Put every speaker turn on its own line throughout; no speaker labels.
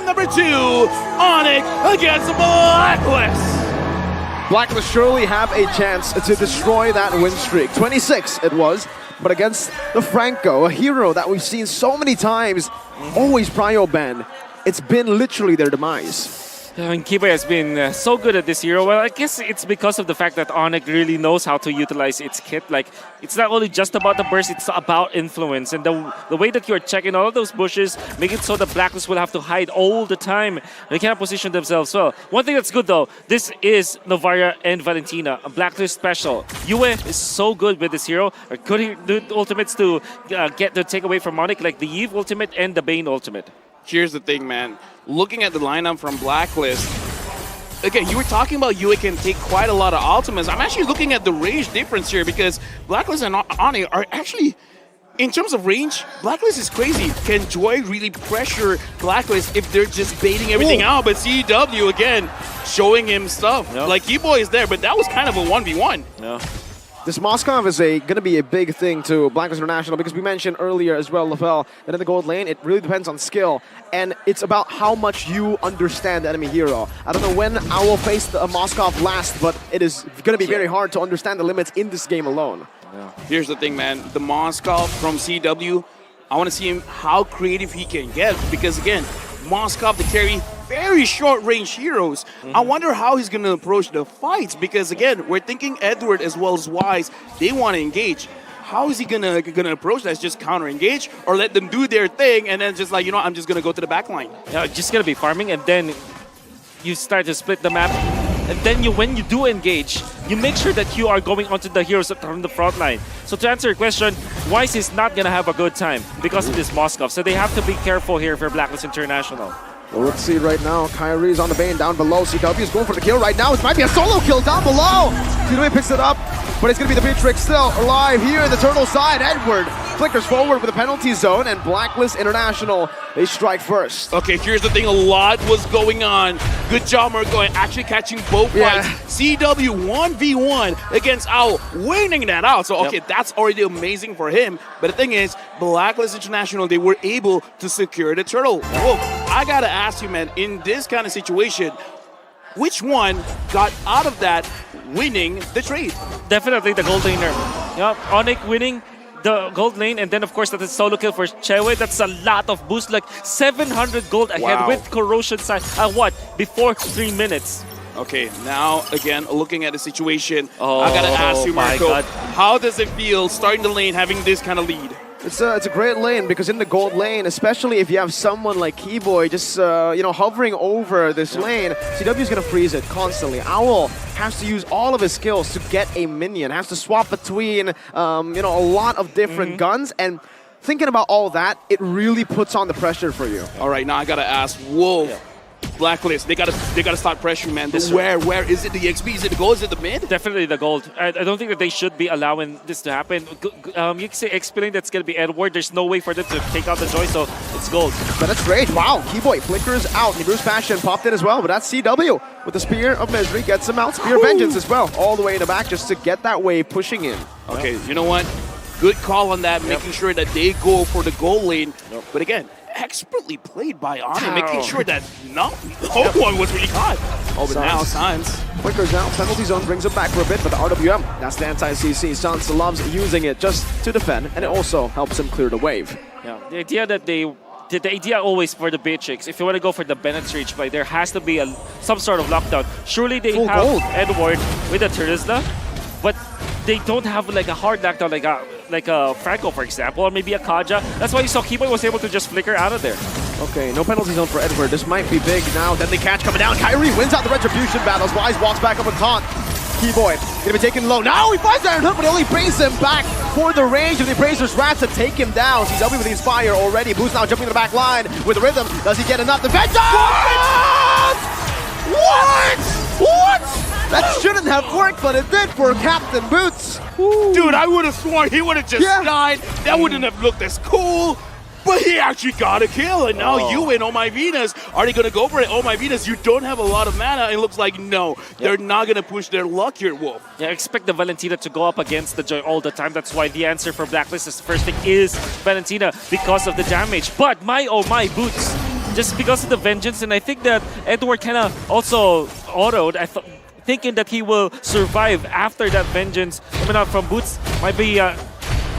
number 2, Onic against Blacklist.
Blacklist surely have a chance to destroy that win streak. 26 it was, but against the Franco, a hero that we've seen so many times, always prio ban. It's been literally their demise.
And Kiba has been so good at this hero. Well, I guess it's because of the fact that Onic really knows how to utilize its kit. Like, it's not only just about the burst, it's about influence. And the way that you're checking all of those bushes, make it so the Blacklist will have to hide all the time. They cannot position themselves well. One thing that's good, though, this is Novaria and Valentina, a Blacklist special. Yue is so good with this hero. Good ultimates to get the takeaway from Onic, like the Eve ultimate and the Bane ultimate.
Here's the thing, man. Looking at the lineup from Blacklist, again, you were talking about Yue can take quite a lot of ultimates. I'm actually looking at the range difference here because Blacklist and Onic are actually, in terms of range, Blacklist is crazy. Can Joy really pressure Blacklist if they're just baiting everything out? But CW, again, showing him stuff.
Yep.
Like, E-Boy is there, but that was kind of a 1v1.
Yeah.
This Moskov is going to be a big thing to Blacklist International because we mentioned earlier as well, Lafel, that in the gold lane, it really depends on skill. And it's about how much you understand the enemy hero. I don't know when Owl faced a Moskov last, but it is going to be very hard to understand the limits in this game alone.
Yeah.
Here's the thing, man. The Moskov from CW, I want to see him how creative he can get because, again, Moskov to carry very short-range heroes. I wonder how he's going to approach the fights because, again, we're thinking Edward as well as Wise, they want to engage. How is he gonna approach that? Just counter-engage or let them do their thing and then just like, you know, I'm just going to go to the back line?
Yeah, just going to be farming and then you start to split the map. And then when you do engage, you make sure that you are going onto the heroes that are on the front line. So to answer your question, Wise is not going to have a good time because of this Moskov. So they have to be careful here for Blacklist International.
Well, let's see right now. Kyrie's on the Bane down below. CW is going for the kill right now. It might be a solo kill down below. CW picks it up, but it's going to be the Beatrix still alive here in the turtle side. Edward flickers forward with a penalty zone, and Blacklist International, they strike first.
Okay, here's the thing. A lot was going on. Good job, Marco, actually catching both fights. CW 1v1 against Owl, winning that out. So, okay, that's already amazing for him. But the thing is, Blacklist International, they were able to secure the turtle. Whoa, I gotta ask you, man, in this kind of situation, which one got out of that winning the trade?
Definitely the gold laner. Yeah, Onic winning the gold lane, and then of course that is solo kill for Chewe. That's a lot of boost, like 700 gold ahead with corrosion side. Before 3 minutes.
Okay, now again, looking at the situation, I gotta ask you, Marco, how does it feel starting the lane having this kind of lead?
It's a great lane because in the gold lane, especially if you have someone like Keyboy just hovering over this lane, CW is gonna freeze it constantly. Owl has to use all of his skills to get a minion, has to swap between a lot of different guns, and thinking about all that, it really puts on the pressure for you.
All right, now I gotta ask, Blacklist, they gotta start pressuring, man. Where is it? The XP? Is it the gold? Is it the mid?
Definitely the gold. I don't think that they should be allowing this to happen. You can say XP lane, that's gonna be Edward. There's no way for them to take out the Joy, so it's gold.
But that's great. Wow, Keyboy flickers out. Nibiru's Passion popped in as well, but that's CW with the Spear of Misery, gets him out. Spear of Vengeance as well, all the way in the back just to get that wave pushing in.
Okay, you know what? Good call on that, making sure that they go for the gold lane. But again, expertly played by Onic, making sure that no one was really caught. Oh, but now Sans
flickers out, penalty zone brings it back for a bit, but the RWM, that's the anti-CC. Sans loves using it just to defend, and it also helps him clear the wave.
Yeah, the idea that the idea always for the Beatrix, if you want to go for the Bennett's Reach play, there has to be some sort of lockdown. Surely they have Edward with a Terizla, but they don't have like a hard lockdown like a Franco, for example, or maybe a Kaja. That's why you saw Keyboy was able to just flicker out of there.
Okay, no penalty zone for Edward. This might be big now. Deadly catch coming down. Kyrie wins out the Retribution battles. Wise walks back up with taunt. Keyboy gonna be taken low. Now he finds Iron Hook, but it only brings him back for the range of the Appraiser's Wrath to take him down. CW with the Inspire already. Boost now jumping to the back line with the rhythm. Does he get enough defense? What? That shouldn't have worked, but it did for Captain Boots.
Ooh. Dude, I would have sworn he would have just died. That wouldn't have looked as cool. But he actually got a kill, and now you and Oh My Venus, are they going to go for it? Oh My Venus, you don't have a lot of mana. It looks like no, they're not going to push their luck here, Wolf.
Yeah, expect the Valentina to go up against the Joy all the time. That's why the answer for Blacklist is first thing is Valentina because of the damage. But my oh my Boots just because of the vengeance. And I think that Edward kind of also autoed, thinking that he will survive after that vengeance coming out from Boots. Might be a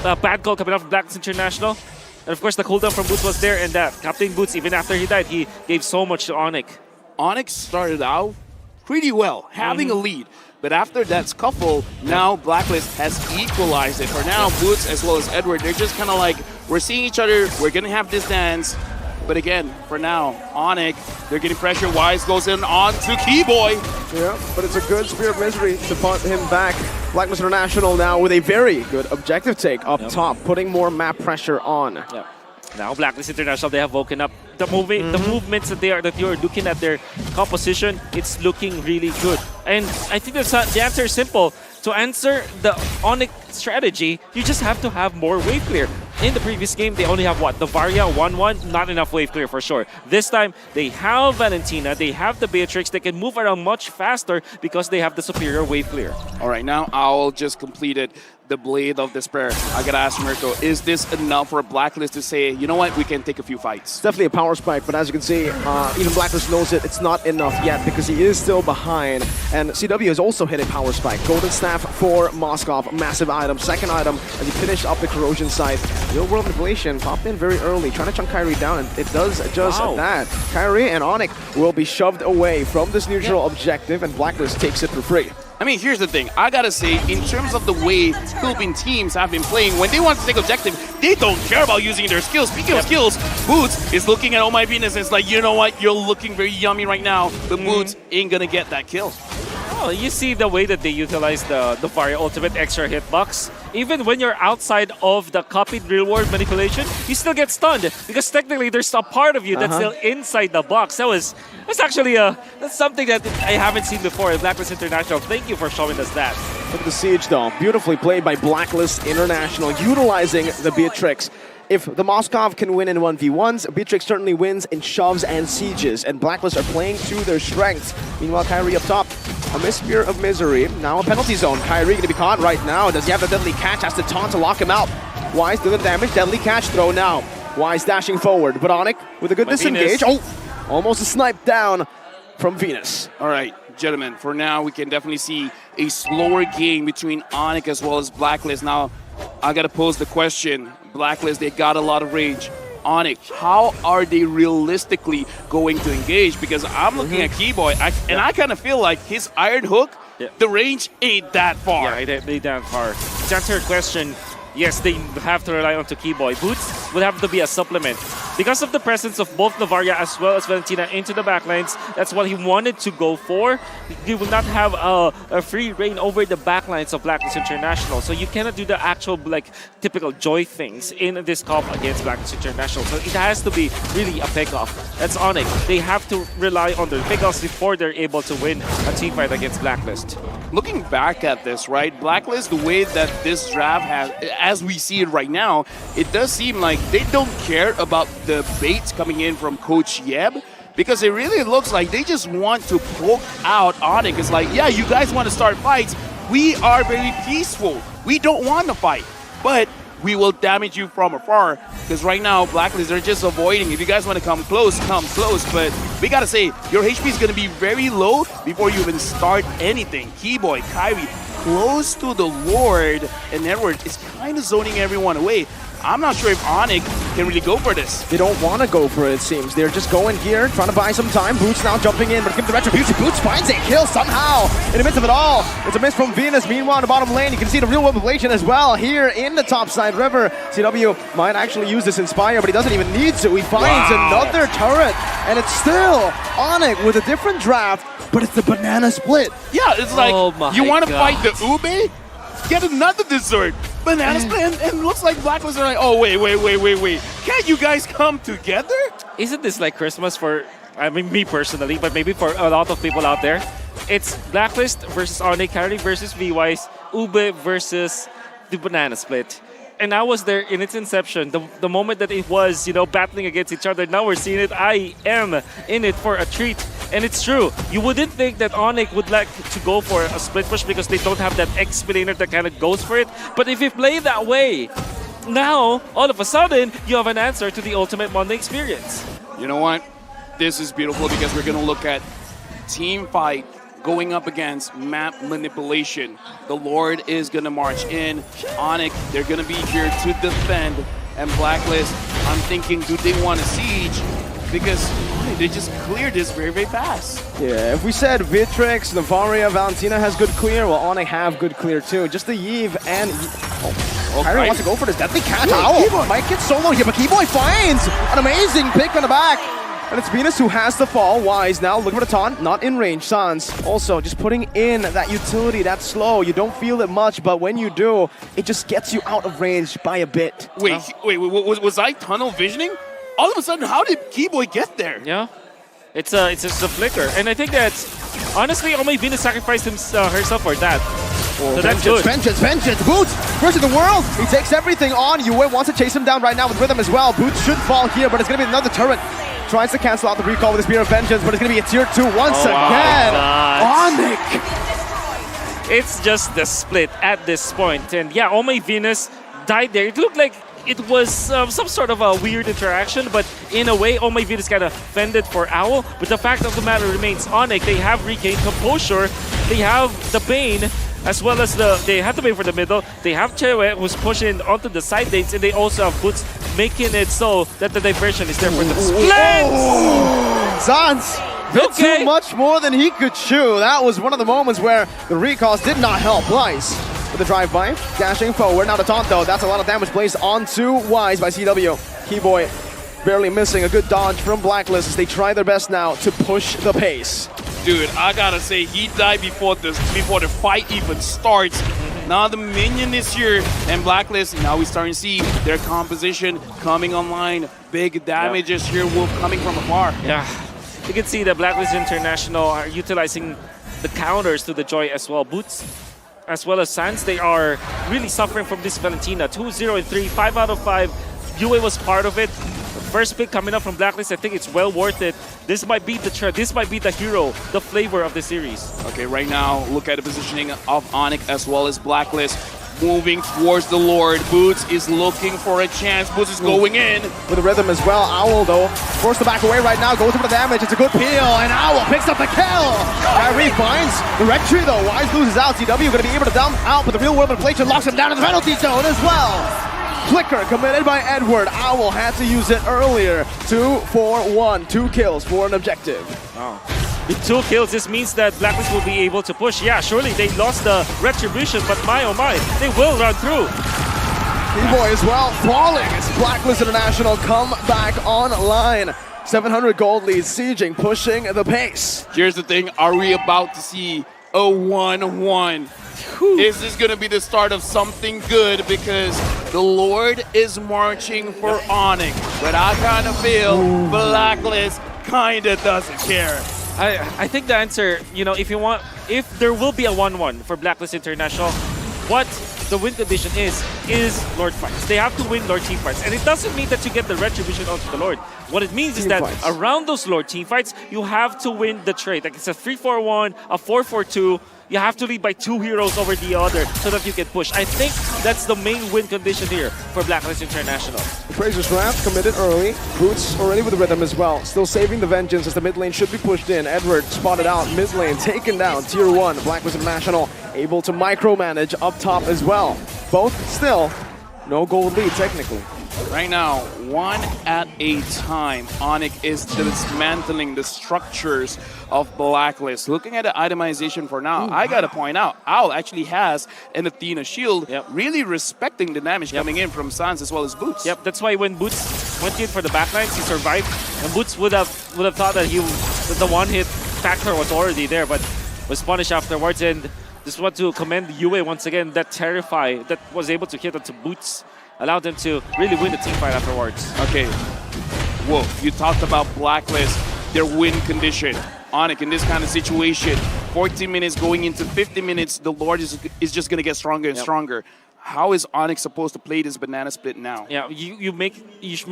bad call coming out from Blacklist International. And of course, the cooldown from Boots was there, and that Captain Boots, even after he died, he gave so much to Onic.
Onic started out pretty well, having a lead. But after that scuffle, now Blacklist has equalized it. For now, Boots as well as Edward, they're just kind of like, we're seeing each other, we're going to have this dance. But again, for now, Onic, they're getting pressure. Wise goes in on to Keyboy.
Yeah, but it's a good Spear of Misery to punt him back. Blacklist International now with a very good objective take up top, putting more map pressure on.
Yep. Now Blacklist International, they have woken up. The movements that you're looking at their composition, it's looking really good. And I think the answer is simple. To answer the Onic strategy, you just have to have more wave clear. In the previous game, they only have what? The Varia 1-1, not enough wave clear for sure. This time, they have Valentina, they have the Beatrix, they can move around much faster because they have the superior wave clear.
All right, now Owl just completed the Blade of Despair. I gotta ask Mirko, is this enough for a Blacklist to say, you know what, we can take a few fights?
It's definitely a power spike, but as you can see, even Blacklist knows it. It's not enough yet because he is still behind. And CW has also hit a power spike. Golden Staff for Moskov, massive item. Second item, as he finished up the corrosion site. Real World Manipulation popped in very early, trying to chunk Kyrie down, and it does just that. Kyrie and Onic will be shoved away from this neutral objective, and Blacklist takes it for free.
I mean, here's the thing. I gotta say, in terms of the way Philippine teams have been playing, when they want to take objective, they don't care about using their skills. Speaking of skills, Boots is looking at Oh My Venus and it's like, you know what, you're looking very yummy right now, but Boots ain't gonna get that kill.
Oh, you see the way that they utilize the Varia ultimate extra hitbox. Even when you're outside of the copied real world manipulation, you still get stunned because technically there's a part of you that's still inside the box. That's actually that's something that I haven't seen before in Blacklist International. Thank you for showing us that.
Look at the siege though, beautifully played by Blacklist International, utilizing the Beatrix. If the Moskov can win in 1v1s, Beatrix certainly wins in shoves and sieges, and Blacklist are playing to their strengths. Meanwhile, Kyrie up top, a Spear of Misery, now a penalty zone. Kyrie gonna be caught right now. Does he have the deadly catch? Has to taunt to lock him out. Wise doing damage, deadly catch throw now. Wise dashing forward, but Onic with a good disengage. Oh, almost a snipe down from Venus.
All right, gentlemen, for now, we can definitely see a slower game between Onic as well as Blacklist. Now, I gotta pose the question. Blacklist, they got a lot of rage. Onic, how are they realistically going to engage? Because I'm looking at Keyboy, and I kind of feel like his Iron Hook, the range ain't that far.
Yeah, it ain't that far. To answer your question, yes, they have to rely on Keyboy. Boots would have to be a supplement. Because of the presence of both Navaria as well as Valentina into the backlines, that's what he wanted to go for. He will not have a free reign over the backlines of Blacklist International. So you cannot do the actual typical joy things in this comp against Blacklist International. So it has to be really a pickoff. That's Onic. They have to rely on their pickoffs before they're able to win a team fight against Blacklist.
Looking back at this, right, Blacklist, the way that this draft has, as we see it right now, it does seem like they don't care about the baits coming in from Coach Yeb, because it really looks like they just want to poke out Onic. It's like, yeah, you guys want to start fights. We are very peaceful. We don't want to fight, but we will damage you from afar. Because right now, Blacklist, they're just avoiding. If you guys want to come close, come close. But we got to say, your HP is going to be very low before you even start anything. Keyboy, Kyrie, close to the Lord, and Edward is kind of zoning everyone away. I'm not sure if Onic can really go for this.
They don't want to go for it, it seems. They're just going here, trying to buy some time. Boots now jumping in, but give the retribution. Boots finds a kill somehow in the midst of it all. It's a miss from Venus. Meanwhile, in the bottom lane, you can see the real world manipulation as well here in the topside river. CW might actually use this Inspire, but he doesn't even need to. He finds another turret, and it's still Onic with a different draft, but it's the banana split.
Yeah, it's like, you want to fight the Ube? Get another dessert. Banana split, and looks like Blacklist are like, oh, wait. Can't you guys come together?
Isn't this like Christmas for, I mean, me personally, but maybe for a lot of people out there? It's Blacklist versus Onic, Kyrie versus V-Wise, Ube versus the banana split. And I was there in its inception, the moment that it was, battling against each other. Now we're seeing it. I am in it for a treat. And it's true. You wouldn't think that Onic would like to go for a split push because they don't have that explainer that kind of goes for it. But if you play that way, now, all of a sudden, you have an answer to the ultimate Monday experience.
You know what? This is beautiful because we're going to look at team fight going up against map manipulation. The Lord is going to march in. Onic, they're going to be here to defend. And Blacklist, I'm thinking, do they want a siege? Because they just cleared this very, very fast.
Yeah, if we said Vitrix, Navaria, Valentina has good clear, well, Onic have good clear too. Just the Yve and... Kyrie wants to go for this deadly cat owl. Might get solo here, but Keyboy finds an amazing pick on the back. And it's Venus who has the fall. Wise now looking for the taunt, not in range. Sans also just putting in that utility, that slow. You don't feel it much, but when you do, it just gets you out of range by a bit.
Wait, was I tunnel visioning? All of a sudden, how did Keyboy get there?
Yeah, it's just a flicker, and I think that honestly, only Venus sacrificed herself for that. So that's good.
Vengeance, Boots versus the world. He takes everything on. Yue wants to chase him down right now with Rhythm as well. Boots should fall here, but it's going to be another turret. Tries to cancel out the recall with the Spear of Vengeance, but it's going to be a tier 2 once again. Onic!
It's just the split at this point. And yeah, Omei Venus died there. It looked like it was some sort of a weird interaction, but in a way, Omei Venus kind of fended for Owl. But the fact of the matter remains, Onic, they have regained composure. They have the Bane, as well as they have the Bane for the middle. They have Chewe, who's pushing onto the side lanes, and they also have Boots, making it so that the diversion is there for the split.
Sans bit too much more than he could chew. That was one of the moments where the recalls did not help. Wise with the drive-by, dashing forward. Now the taunt though, that's a lot of damage placed onto Wise by CW. Keyboy barely missing. A good dodge from Blacklist as they try their best now to push the pace.
Dude, I gotta say, he died before the fight even starts. Now the minion is here, and Blacklist, now we're starting to see their composition coming online. Big damages here, Wolf, coming from afar.
Yeah, you can see that Blacklist International are utilizing the counters to the Joy as well. Boots, as well as Sans, they are really suffering from this Valentina. 2-0 and 3, 5 out of 5. Yue was part of it. First pick coming up from Blacklist, I think it's well worth it. This might be the this might be the hero, the flavor of the series.
Okay, right now, look at the positioning of Onic as well as Blacklist. Moving towards the Lord. Boots is looking for a chance. Boots is going in.
With the Rhythm as well. Owl, though, forced to back away right now. Goes for the damage. It's a good peel. And Owl picks up the kill. Kyrie finds the red tree, though. Wise loses out. CW going to be able to dump out, but the real world inflation locks him down in the penalty zone as well. Flicker committed by Edward. Owl had to use it earlier. 2-4-1. 2 kills for an objective.
Wow. With 2 kills, this means that Blacklist will be able to push. Yeah, surely they lost the retribution, but my oh my, they will run through.
Keyboy as well, falling as Blacklist International come back online. 700 gold lead, sieging, pushing the pace.
Here's the thing, are we about to see a 1-1? Is this going to be the start of something good? Because the Lord is marching for Onic, but I kind of feel Blacklist kind of doesn't care.
I think the answer, you know, if there will be a 1-1 for Blacklist International, what the win condition is Lord fights. They have to win Lord team fights. And it doesn't mean that you get the retribution onto the Lord. What it means is that around those Lord team fights, you have to win the trade. Like it's a 3-4-1, a 4-4-2. You have to lead by 2 heroes over the other so that you can push. I think that's the main win condition here for Blacklist International.
Fraser's Wrath committed early. Boots already with the Rhythm as well. Still saving the Vengeance as the mid lane should be pushed in. Edward spotted out. Mid lane taken down. Tier 1. Blacklist International able to micromanage up top as well. Both still no gold lead technically.
Right now, one at a time, Onic is dismantling the structures of Blacklist. Looking at the itemization for now, I gotta point out, Owl actually has an Athena shield, really respecting the damage coming in from Sans as well as Boots.
Yep, that's why when Boots went in for the backlines, he survived, and Boots would have thought that the one-hit factor was already there, but was punished afterwards. And just want to commend Yue once again, that Terrify that was able to hit onto Boots. Allowed them to really win the team fight afterwards.
Okay, whoa, you talked about Blacklist, their win condition. Onic, in this kind of situation, 14 minutes going into 50 minutes, the Lord is just going to get stronger and stronger. How is Onic supposed to play this banana split now?
Yeah, you make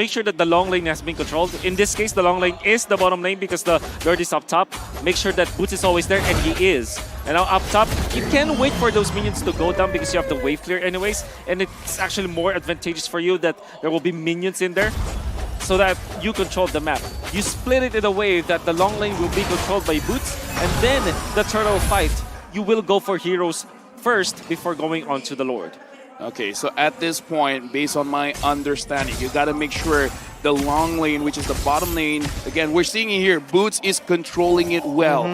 sure that the long lane has been controlled. In this case, the long lane is the bottom lane because the Lord is up top. Make sure that Boots is always there, and he is. And now up top, you can wait for those minions to go down because you have the wave clear anyways, and it's actually more advantageous for you that there will be minions in there so that you control the map. you split it in a way that the long lane will be controlled by Boots, and then the turtle fight, you will go for heroes first before going on to the Lord.
Okay, so at this point, based on my understanding, you got to make sure the long lane, which is the bottom lane, again, we're seeing it here, Boots is controlling it well.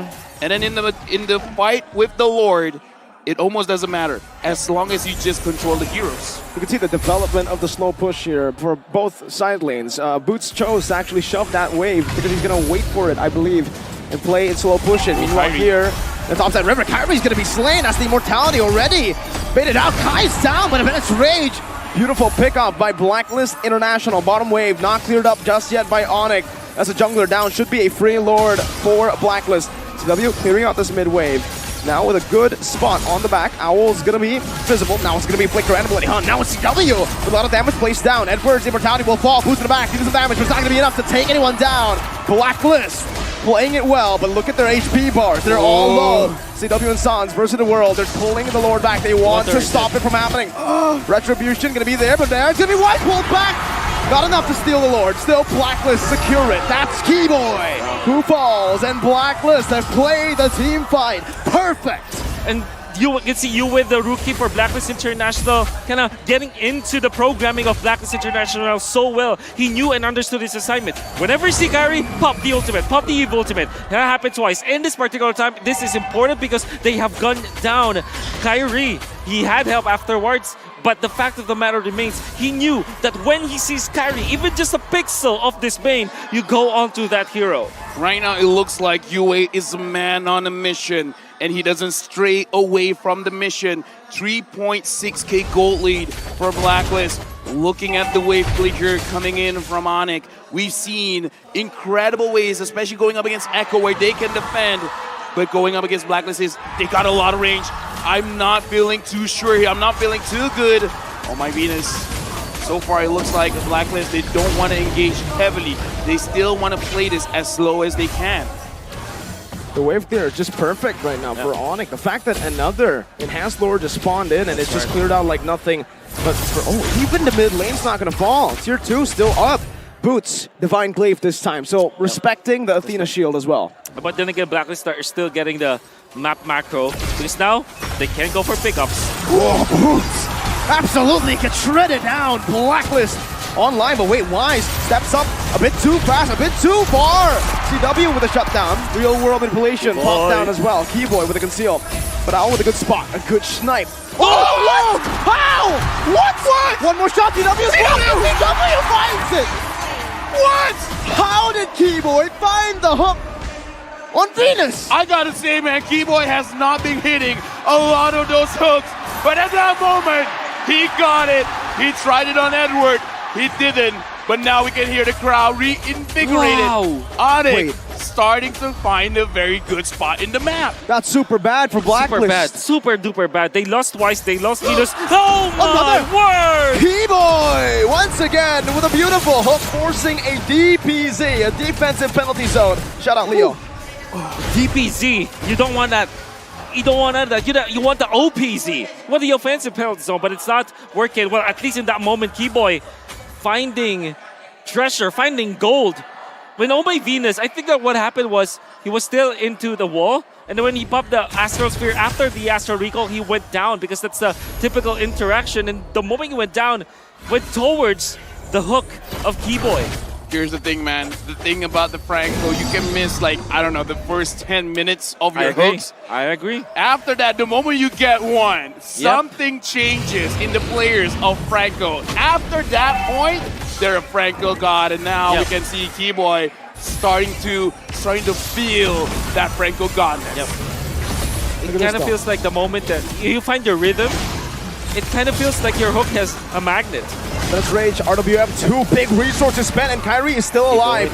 And then in the fight with the Lord, it almost doesn't matter as long as you just control the heroes.
You can see the development of the slow push here for both side lanes. Boots chose to actually shove that wave because he's going to wait for it, I believe, and play it slow push it. Meanwhile here, the top side river, Kyrie's going to be slain. That's the immortality already. Made it out, Kai's down, but it's Rage. Beautiful pickup by Blacklist International. Bottom wave not cleared up just yet by Onic. That's a jungler down. Should be a free Lord for Blacklist. CW clearing out this mid wave. Now with a good spot on the back. Owl's going to be visible. Now it's going to be Flicker and Bloody Hunt. Now it's CW with a lot of damage placed down. Edward's immortality will fall. Boost in the back. He does some damage, but it's not going to be enough to take anyone down. Blacklist playing it well, but look at their HP bars. They're all low. CW and Sans versus the world. They're pulling the Lord back. They want to stop it from happening. Retribution going to be there, but there's going to be White pulled back. Not enough to steal the Lord. Still Blacklist secure it. That's Keyboy who falls, and Blacklist have played the team fight perfect.
And you can see you with the rookie for Blacklist International kind of getting into the programming of Blacklist International so well. He knew and understood his assignment. Whenever you see Kyrie, pop the ultimate, pop the Eve ultimate. That happened twice. In this particular time, this is important because they have gunned down Kyrie. He had help afterwards, but the fact of the matter remains, he knew that when he sees Kyrie, even just a pixel of this Bane, you go on to that hero.
Right now, it looks like UA is a man on a mission, and he doesn't stray away from the mission. 3.6k gold lead for Blacklist. Looking at the wave flicker coming in from Onic, we've seen incredible ways, especially going up against Echo, where they can defend. But going up against Blacklist they got a lot of range. I'm not feeling too sure here. I'm not feeling too good. Oh my Venus. So far, it looks like Blacklist, they don't want to engage heavily. They still want to play this as slow as they can.
The wave clear is just perfect right now for Onic. The fact that another Enhanced Lord just spawned in and it's just cleared out like nothing. But for, even the mid lane's not going to fall. Tier 2 still up. Boots, Divine Glaive this time. So respecting the Athena shield as well.
But then again, Blacklist are still getting the map macro because now they can go for pickups.
Whoa, Boots! Absolutely get shredded down. Blacklist online, but wait, Wise steps up a bit too fast, a bit too far. CW with a shutdown. Real world manipulation popped down as well. Keyboy with a conceal. But Owl with a good spot, a good snipe. Oh, what? How? What? One more shot, CW finds it. What? How did Keyboy find the hook on Venus?
I gotta say, man, Keyboy has not been hitting a lot of those hooks. But at that moment, he got it. He tried it on Edward. He didn't. But now we can hear the crowd reinvigorated.
Wow.
Onic starting to find a very good spot in the map.
That's super bad for Blacklist.
Super bad. Super duper bad. They lost twice. They lost Venus. Oh my word!
Keyboy once again with a beautiful hook, forcing a DPZ, a defensive penalty zone. Shout out Leo.
DPZ. You don't want that. You don't want that. You want the OPZ. You want the offensive penalty zone, but it's not working. Well, at least in that moment, Keyboy finding treasure, finding gold. When Oh My Venus, I think that what happened was he was still into the wall, and then when he popped the Astral Sphere after the Astral Recall, he went down because that's the typical interaction. And the moment he went down, went towards the hook of Keyboy.
Here's the thing, man. The thing about the Franco, you can miss, like, I don't know, the first 10 minutes of your hooks.
I agree.
After that, the moment you get one, something changes in the players of Franco. After that point, they're a Franco god, and now we can see Keyboy starting to feel that Franco godness.
It kind of feels like the moment that you find your rhythm, it kind of feels like your hook has a magnet.
That's Rage, RWF, 2 big resources spent, and Kyrie is still alive.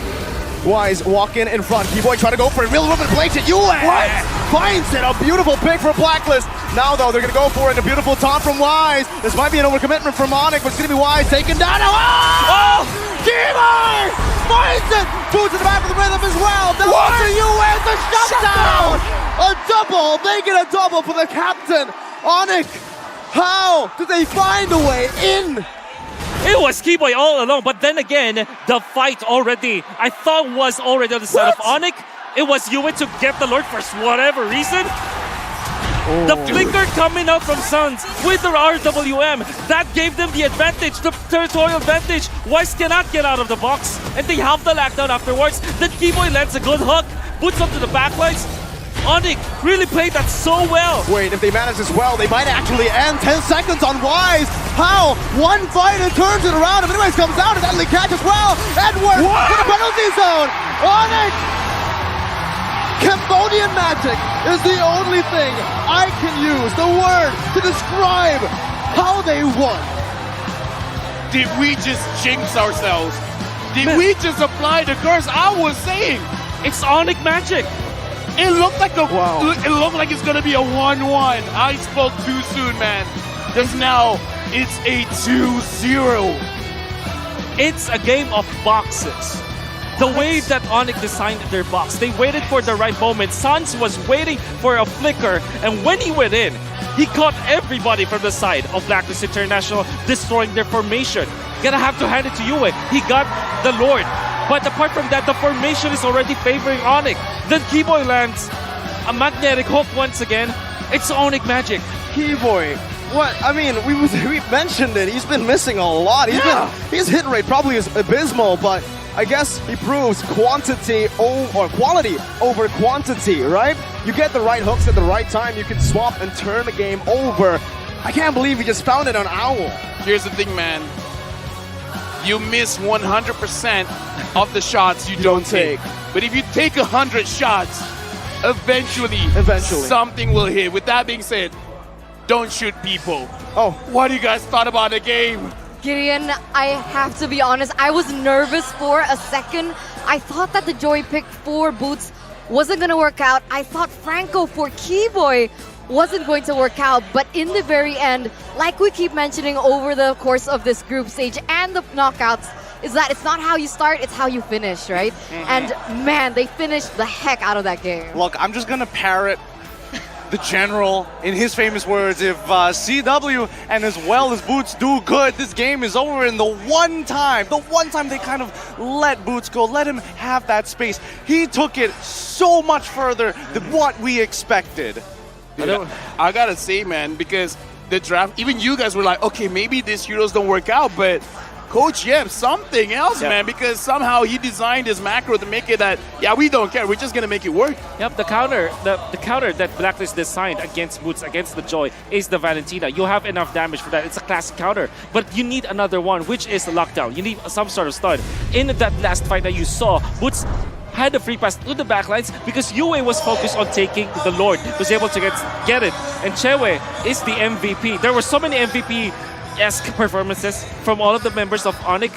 Wise walking in front. Keyboy trying to go for it. Real Ruben plays it. What? Finds it. A beautiful pick for Blacklist. Now, though, they're going to go for it. A beautiful taunt from Wise. This might be an overcommitment from Onic, but it's going to be Wise taken down. Oh! Keyboy finds it. Boots in the back of the rhythm as well. Now, what? You with the shutdown. A double. They get a double for the captain. Onic, how did they find a way in?
It was Keyboy all along, but then again, the fight already, I thought was already on the side of Onic. It was Yue to get the Lord for whatever reason. The flicker coming out from Suns with their RWM, that gave them the advantage, the territorial advantage. Weiss cannot get out of the box, and they have the lockdown afterwards. Then Keyboy lands a good hook, boots up to the backlines. Onic really played that so well.
Wait, if they manage this well, they might actually end 10 seconds on Wise. How? One fight and turns it around. If anyways comes down to deadly catch as well. Edward to the penalty zone. Onic! Cambodian magic is the only thing I can use, the word, to describe how they won.
Did we just jinx ourselves? Did we just apply the curse? I was saying,
It's Onic magic.
it looked like
Wow.
it looked like it's gonna be a 1-1. I spoke too soon, man. Because now it's a 2-0.
It's a game of boxes. The way that Onic designed their box, they waited for the right moment. Suns was waiting for a flicker, and when he went in, he caught everybody from the side of Blacklist International, destroying their formation. Gonna have to hand it to Yue. He got the Lord. But apart from that, the formation is already favoring Onic. Then Keyboy lands a magnetic hook once again. It's Onic magic.
Keyboy. What? I mean, we mentioned it. He's been missing a lot. His hit rate probably is abysmal, but I guess he proves quality over quantity, right? You get the right hooks at the right time, you can swap and turn the game over. I can't believe he just found it on Owl.
Here's the thing, man. You miss 100% of the shots you don't take. But if you take 100 shots, eventually something will hit. With that being said, don't shoot people.
Oh,
What do you guys thought about the game?
Gideon, I have to be honest, I was nervous for a second. I thought that the Joey pick for Boots wasn't going to work out. I thought Franco for Keyboy wasn't going to work out. But in the very end, like we keep mentioning over the course of this group stage and the knockouts, is that it's not how you start, it's how you finish, right? And man, they finished the heck out of that game.
Look, I'm just gonna parrot the general in his famous words. If CW and as well as Boots do good, this game is over. And the one time they kind of let Boots go, let him have that space, he took it so much further than what we expected.
Dude, I gotta say, man, because the draft, even you guys were like, okay, maybe these heroes don't work out, but Coach Yep, something else, man, because somehow he designed his macro to make it that, yeah, we don't care, we're just gonna make it work.
Yep, the counter that Blacklist designed against Boots, against the Joy, is the Valentina. You have enough damage for that. It's a classic counter. But you need another one, which is the lockdown. You need some sort of stun. In that last fight that you saw, Boots had the free pass to the backlines because Yue was focused on taking the Lord. Was able to get it. And Chewe is the MVP. There were so many MVP-esque performances from all of the members of Onic.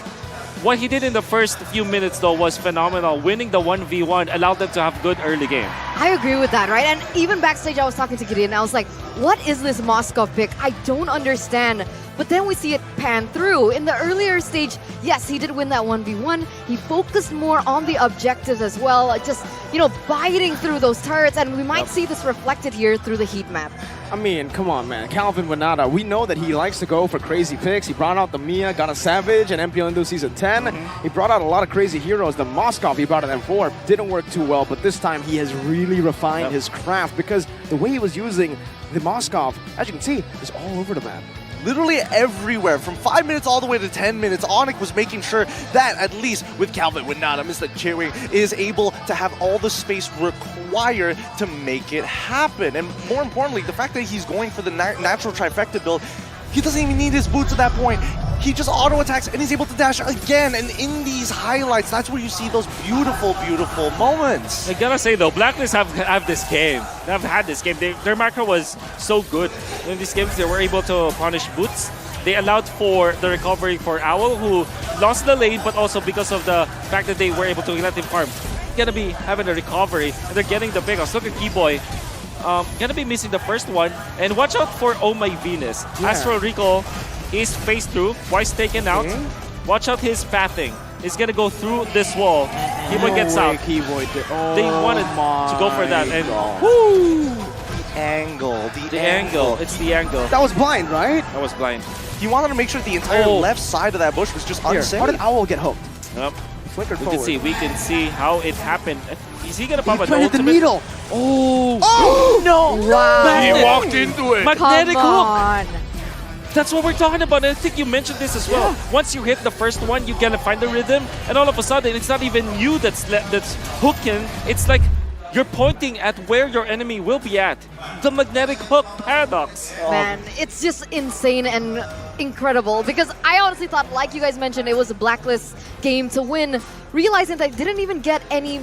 What he did in the first few minutes, though, was phenomenal. Winning the 1v1 allowed them to have good early game.
I agree with that, right? And even backstage, I was talking to Gideon, and I was like, what is this Moskov pick? I don't understand. But then we see it pan through. In the earlier stage, yes, he did win that 1v1. He focused more on the objectives as well, like just, biting through those turrets. And we might see this reflected here through the heat map.
I mean, come on, man. Calvin Winata, we know that he likes to go for crazy picks. He brought out the Mia, got a Savage, and MPL Indo Season 10. He brought out a lot of crazy heroes. The Moskov he brought at M4 didn't work too well, but this time he has really refined his craft because the way he was using the Moskov, as you can see, is all over the map.
Literally everywhere, from 5 minutes all the way to 10 minutes, Onic was making sure that at least with Calvin Winata, Mr. Chewe is able to have all the space required to make it happen. And more importantly, the fact that he's going for the natural trifecta build, he doesn't even need his boots at that point. He just auto-attacks and he's able to dash again. And in these highlights, that's where you see those beautiful, beautiful moments.
I gotta say though, Blacklist have this game. They've had this game. Their macro was so good. In these games, they were able to punish Boots. They allowed for the recovery for Owl, who lost the lane, but also because of the fact that they were able to let him farm. Gonna be having a recovery, and they're getting the pickoffs. Look at Keyboy. Gonna be missing the first one. And watch out for Oh My Venus. Astral Recall is phased through. Twice taken out. Watch out his pathing. He's gonna go through this wall. Keyboy gets out.
Keyboy did. Oh,
They wanted to go for that. And
God.
woo!
angle.
The angle. It's the angle.
That was blind, right?
That was blind.
He wanted to make sure the entire left side of that bush was just
Here,
unsafe.
how did Owl get hooked?
Yep.
Flickered
We
forward.
can see how it happened. Is he gonna
He
pop an
planted the
ultimate?
needle.
Oh no!
Wow.
He walked into it.
Magnetic
Come
hook.
on.
That's what we're talking about. And I think you mentioned this as well. Once you hit the first one, you gotta find the rhythm, and all of a sudden, it's not even you that's hooking. It's like you're pointing at where your enemy will be at. The magnetic hook paradox.
Man, it's just insane and incredible because I honestly thought, like you guys mentioned, it was a Blacklist game to win, realizing that I didn't even get a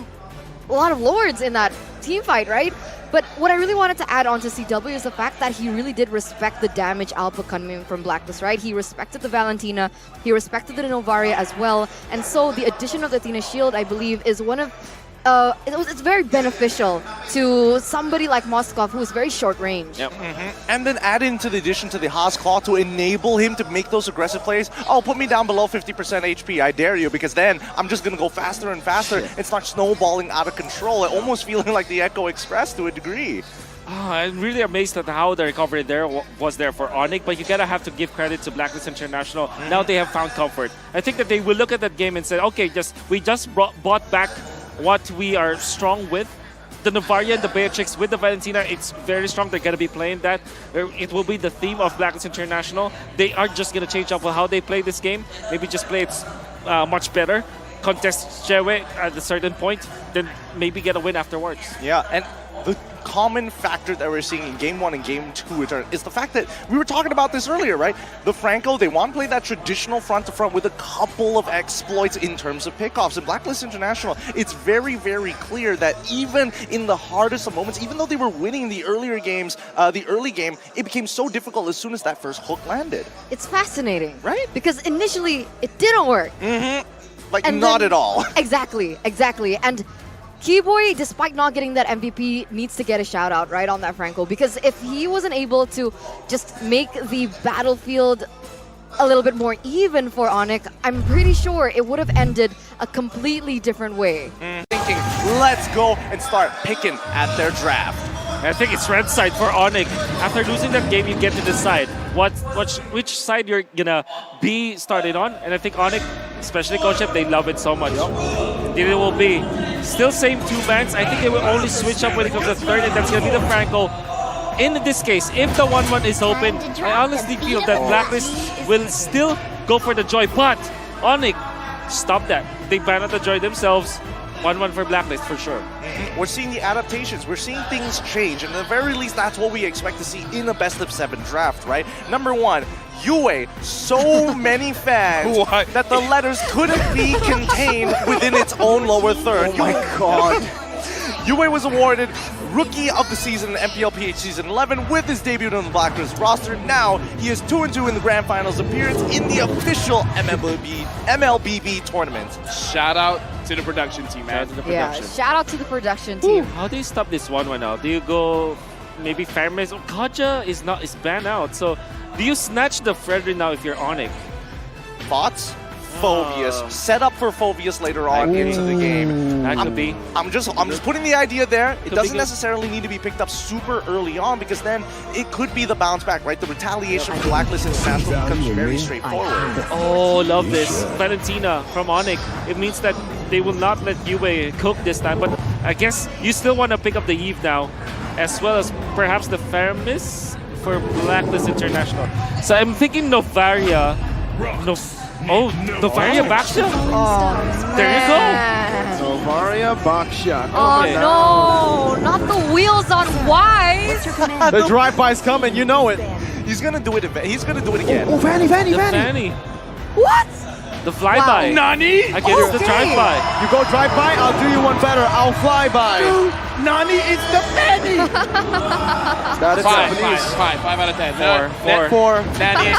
lot of lords in that team fight, right? But what I really wanted to add on to CW is the fact that he really did respect the damage output coming from Blacklist, right? He respected the Valentina, he respected the Novaria as well, and so the addition of the Athena Shield, I believe, is one of it's very beneficial to somebody like Moskov, who is very short range.
Yep.
And then add into the addition to the Haas Claw to enable him to make those aggressive plays. Oh, put me down below 50% HP, I dare you, because then I'm just going to go faster and faster and start snowballing out of control, almost feeling like the Echo Express to a degree.
Oh, I'm really amazed at how the recovery there was there for Onic, but you gotta have to give credit to Blacklist International. Now they have found comfort. I think that they will look at that game and say, okay, we just bought back what we are strong with. The Novaria and the Beatrix with the Valentina, it's very strong. They're going to be playing that. It will be the theme of Blacklist International. They are just going to change up how they play this game. Maybe just play it much better. Contest Jewe at a certain point, then maybe get a win afterwards.
Yeah, and the common factor that we're seeing in Game 1 and Game 2 is the fact that we were talking about this earlier, right? The Franco, they want to play that traditional front-to-front with a couple of exploits in terms of pickoffs. In Blacklist International, it's very, very clear that even in the hardest of moments, even though they were winning the earlier games, the early game, it became so difficult as soon as that first hook landed.
It's fascinating,
Right?
Because initially it didn't work.
Like,
And
not
then-
at all.
Exactly. And Keyboy, despite not getting that MVP, needs to get a shout out right on that Franco, because if he wasn't able to just make the battlefield a little bit more even for Onic, I'm pretty sure it would have ended a completely different way.
Thinking, let's go and start picking at their draft.
I think it's red side for Onic. After losing that game, you get to decide which side you're gonna be started on. And I think Onic, especially Coach F, they love it so much. It will be still same two bands. I think they will only switch up when it comes to third, and that's gonna be the Franco. In this case, if the 1-1 is open, I honestly feel that Blacklist will still go for the Joy, but Onic, stop that. They ban out the Joy themselves. 1-1 for Blacklist for sure.
We're seeing the adaptations. We're seeing things change. And at the very least, that's what we expect to see in a best-of-7 draft, right? Number one, Yue. So many fans
What?
that the letters couldn't be contained within its own lower third.
Oh my god.
Yue was awarded Rookie of the Season in MPLPH Season 11 with his debut on the Blacklist roster. Now, he is 2-2 in the Grand Finals appearance in the official MLBB tournament.
Shout out to the production team,
Shout out
man.
to the
Yeah,
production.
shout out to the production
Ooh,
team.
how do you stop this 1-1 out? Do you go maybe Fairness? Oh, Kaja is banned out. So do you snatch the Fredrin now if you're Onic?
Thoughts? Phobius. Set up for Phobius later on into the game.
That could be.
I'm just putting the idea there. It
Could be
doesn't
good.
necessarily need to be picked up super early on, because then it could be the bounce back, right? The retaliation from Blacklist International becomes very straightforward.
Oh, love this. Valentina from Onic. It means that they will not let Yue cook this time, but I guess you still want to pick up the Eve now, as well as perhaps the Fairness for Blacklist International. So I'm thinking Novaria. Novaria backshot? There you go.
Man.
Novaria Baksha.
Oh
Okay.
no, not the wheels on wise.
The drive-by's coming, you know it.
He's gonna do it. He's gonna do it again.
Oh, Vanny.
The Fanny.
What?
The flyby.
Nani?
Against the
Okay.
drive-by.
You go drive-by, I'll do you one better. I'll fly by.
Nani is the Fanny!
That is Japanese.
5 out of 10.
Four.
Four.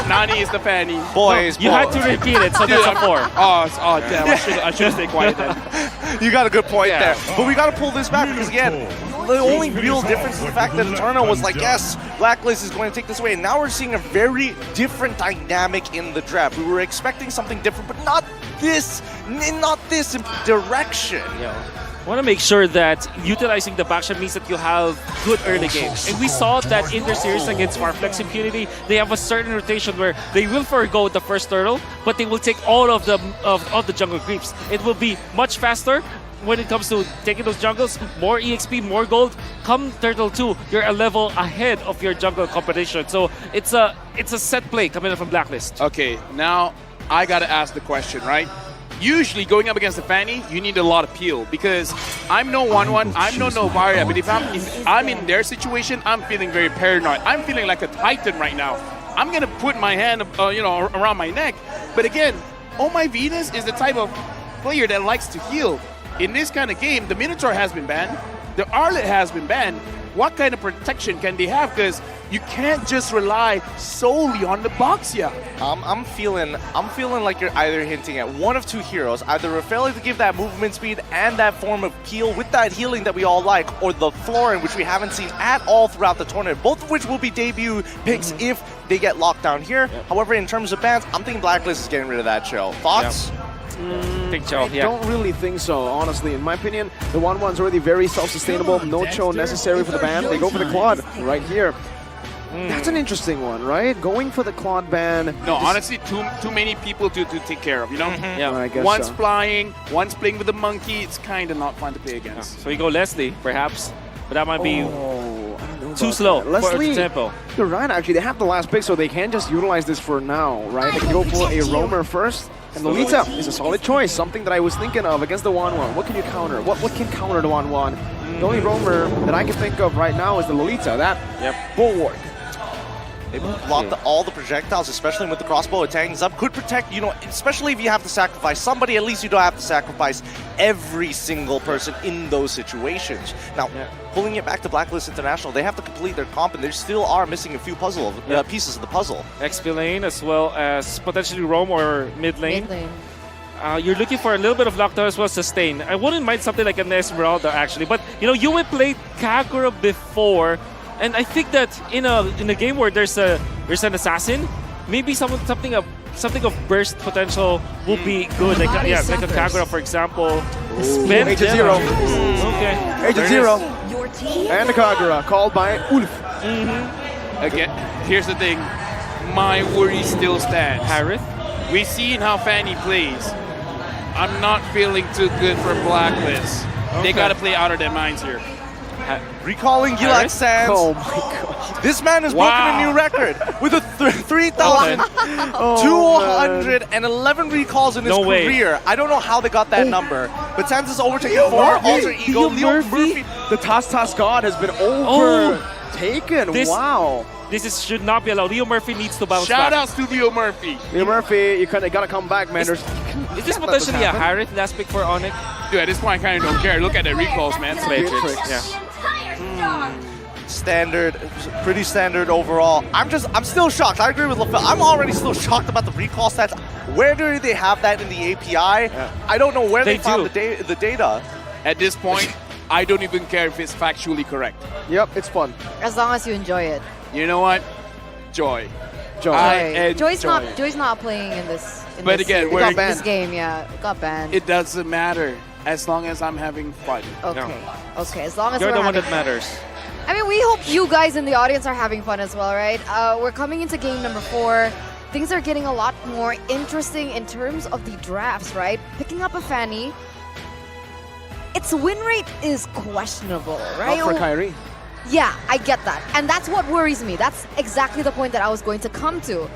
Nani is the Fanny.
Boys,
You had to repeat it, so that's a 4.
Oh, damn. I should stay quiet then.
you got a good point
Yeah.
there. But we got to pull this back, because again, the only real difference is the fact that Eterno was like, yes, Blacklist is going to take this away. And now we're seeing a very different dynamic in the draft. We were expecting something different, but not this direction.
want to make sure that utilizing the backshot means that you have good early game. And we saw that in their series against Farflex Impunity, they have a certain rotation where they will forego the first turtle, but they will take all of the jungle creeps. It will be much faster when it comes to taking those jungles, more EXP, more gold. Come Turtle 2, you're a level ahead of your jungle competition. So it's a set play coming in from Blacklist.
Okay, now I gotta ask the question, right? Usually going up against the Fanny, you need a lot of peel because I'm no 1-1, I'm no Novaria, but if I'm in their situation, I'm feeling very paranoid. I'm feeling like a Titan right now. I'm gonna put my hand, around my neck. But again, Oh My Venus is the type of player that likes to heal. In this kind of game, the Minotaur has been banned, the Arlet has been banned. What kind of protection can they have? Because you can't just rely solely on the Boxia.
I'm feeling like you're either hinting at one of two heroes, either failing to give that movement speed and that form of peel with that healing that we all like, or the Florin, which we haven't seen at all throughout the tournament, both of which will be debut picks if they get locked down here. Yep. However, in terms of bans, I'm thinking Blacklist is getting rid of that chill. Thoughts?
Yep. I
don't really think so, honestly. In my opinion, the 1-1's already very self-sustainable. No Cho necessary for the ban. They go for the quad right here. That's an interesting one, right? Going for the quad ban.
No, honestly, too many people to take care of, you know?
Yeah,
I guess
one's
so.
flying, one's playing with the monkey. It's kind of not fun to play against.
So we go Leslie, perhaps. But that might be
I don't know
too
about
slow,
that.
for
Leslie,
example.
you're right, actually. They have the last pick, so they can just utilize this for now, right? They can go for a roamer first. And Lolita is a solid choice, something that I was thinking of against the 1-1. What can you counter? What can counter the 1-1? The only roamer that I can think of right now is the Lolita. That bulwark.
They blocked all the projectiles, especially with the crossbow attacking Zub. Could protect, especially if you have to sacrifice somebody, at least you don't have to sacrifice every single person in those situations. Now, pulling it back to Blacklist International, they have to complete their comp, and they still are missing a few pieces of the puzzle.
XP lane as well as potentially roam or mid lane. You're looking for a little bit of lockdown as well as sustain. I wouldn't mind something like an Esmeralda actually, but you would play Kagura before. And I think that in a game where there's an assassin, maybe something of burst potential will be good. Like a Kagura, for example.
Agent Zero.
Okay.
Agent Zero. And the Kagura, called by Ulf.
Again, here's the thing. My worry still stands.
Harith.
We've seen how Fanny plays. I'm not feeling too good for Blacklist. They gotta play out of their minds here.
Recalling Gilak Sands.
Oh my god.
This man has broken a new record with a 3,211 recalls in his career. I don't know how they got that number, but Sands is overtaking former alter ego Leo Murphy.
The Tas God has been overtaken. Wow.
This should not be allowed. Leo Murphy needs to bounce back.
Shout outs to Leo Murphy.
Leo Murphy, you kind of gotta come back, man.
Is this potentially a Harith last pick for Onic?
Dude, at this point, I kind of don't care. Look at the recalls, man.
Matrix. Yeah.
Standard, pretty standard overall. I'm still shocked. I agree with LaFell. I'm already still shocked about the recall stats. Where do they have that in the API? I don't know where they found the data.
At this point, I don't even care if it's factually correct.
Yep, it's fun.
As long as you enjoy it.
You know what? Joy.
Joy's not playing in this.
But again,
this game, it got banned.
It doesn't matter as long as I'm having fun.
Okay. Okay. As long as
you're
we're
the one
having
that matters.
I mean, we hope you guys in the audience are having fun as well, right? We're coming into game number 4. Things are getting a lot more interesting in terms of the drafts, right? Picking up a Fanny, its win rate is questionable, right?
Not for Kyrie.
Yeah, I get that. And that's what worries me. That's exactly the point that I was going to come to.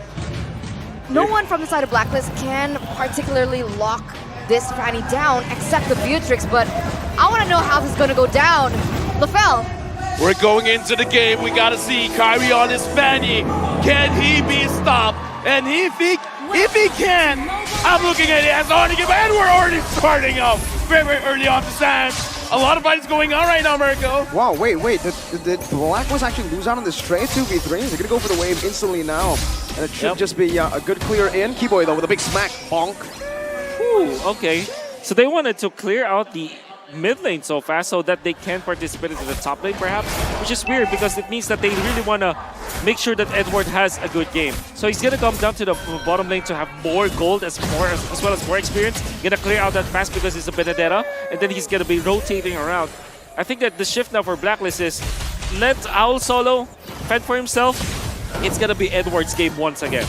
No one from the side of Blacklist can particularly lock this Fanny down except the Beatrix, but I want to know how this is going to go down. LaFell.
We're going into the game. We got to see Kyrie on his Fanny. Can he be stopped? And if he can, I'm looking at it as Onic, and we're already starting off very, very early on the sand. A lot of fights going on right now, Mirko.
Wow, wait. Did Black was actually lose out on this trade 2v3? They're going to go for the wave instantly now. And it should just be a good clear in. Keyboy, though, with a big smack. Bonk.
Whew, okay. So they wanted to clear out the mid lane so fast so that they can participate into the top lane, perhaps? Which is weird because it means that they really want to make sure that Edward has a good game. So he's gonna come down to the bottom lane to have more gold as well as more experience. Gonna clear out that fast because he's a Benedetta, and then he's gonna be rotating around. I think that the shift now for Blacklist is let Owl solo fend for himself. It's gonna be Edward's game once again.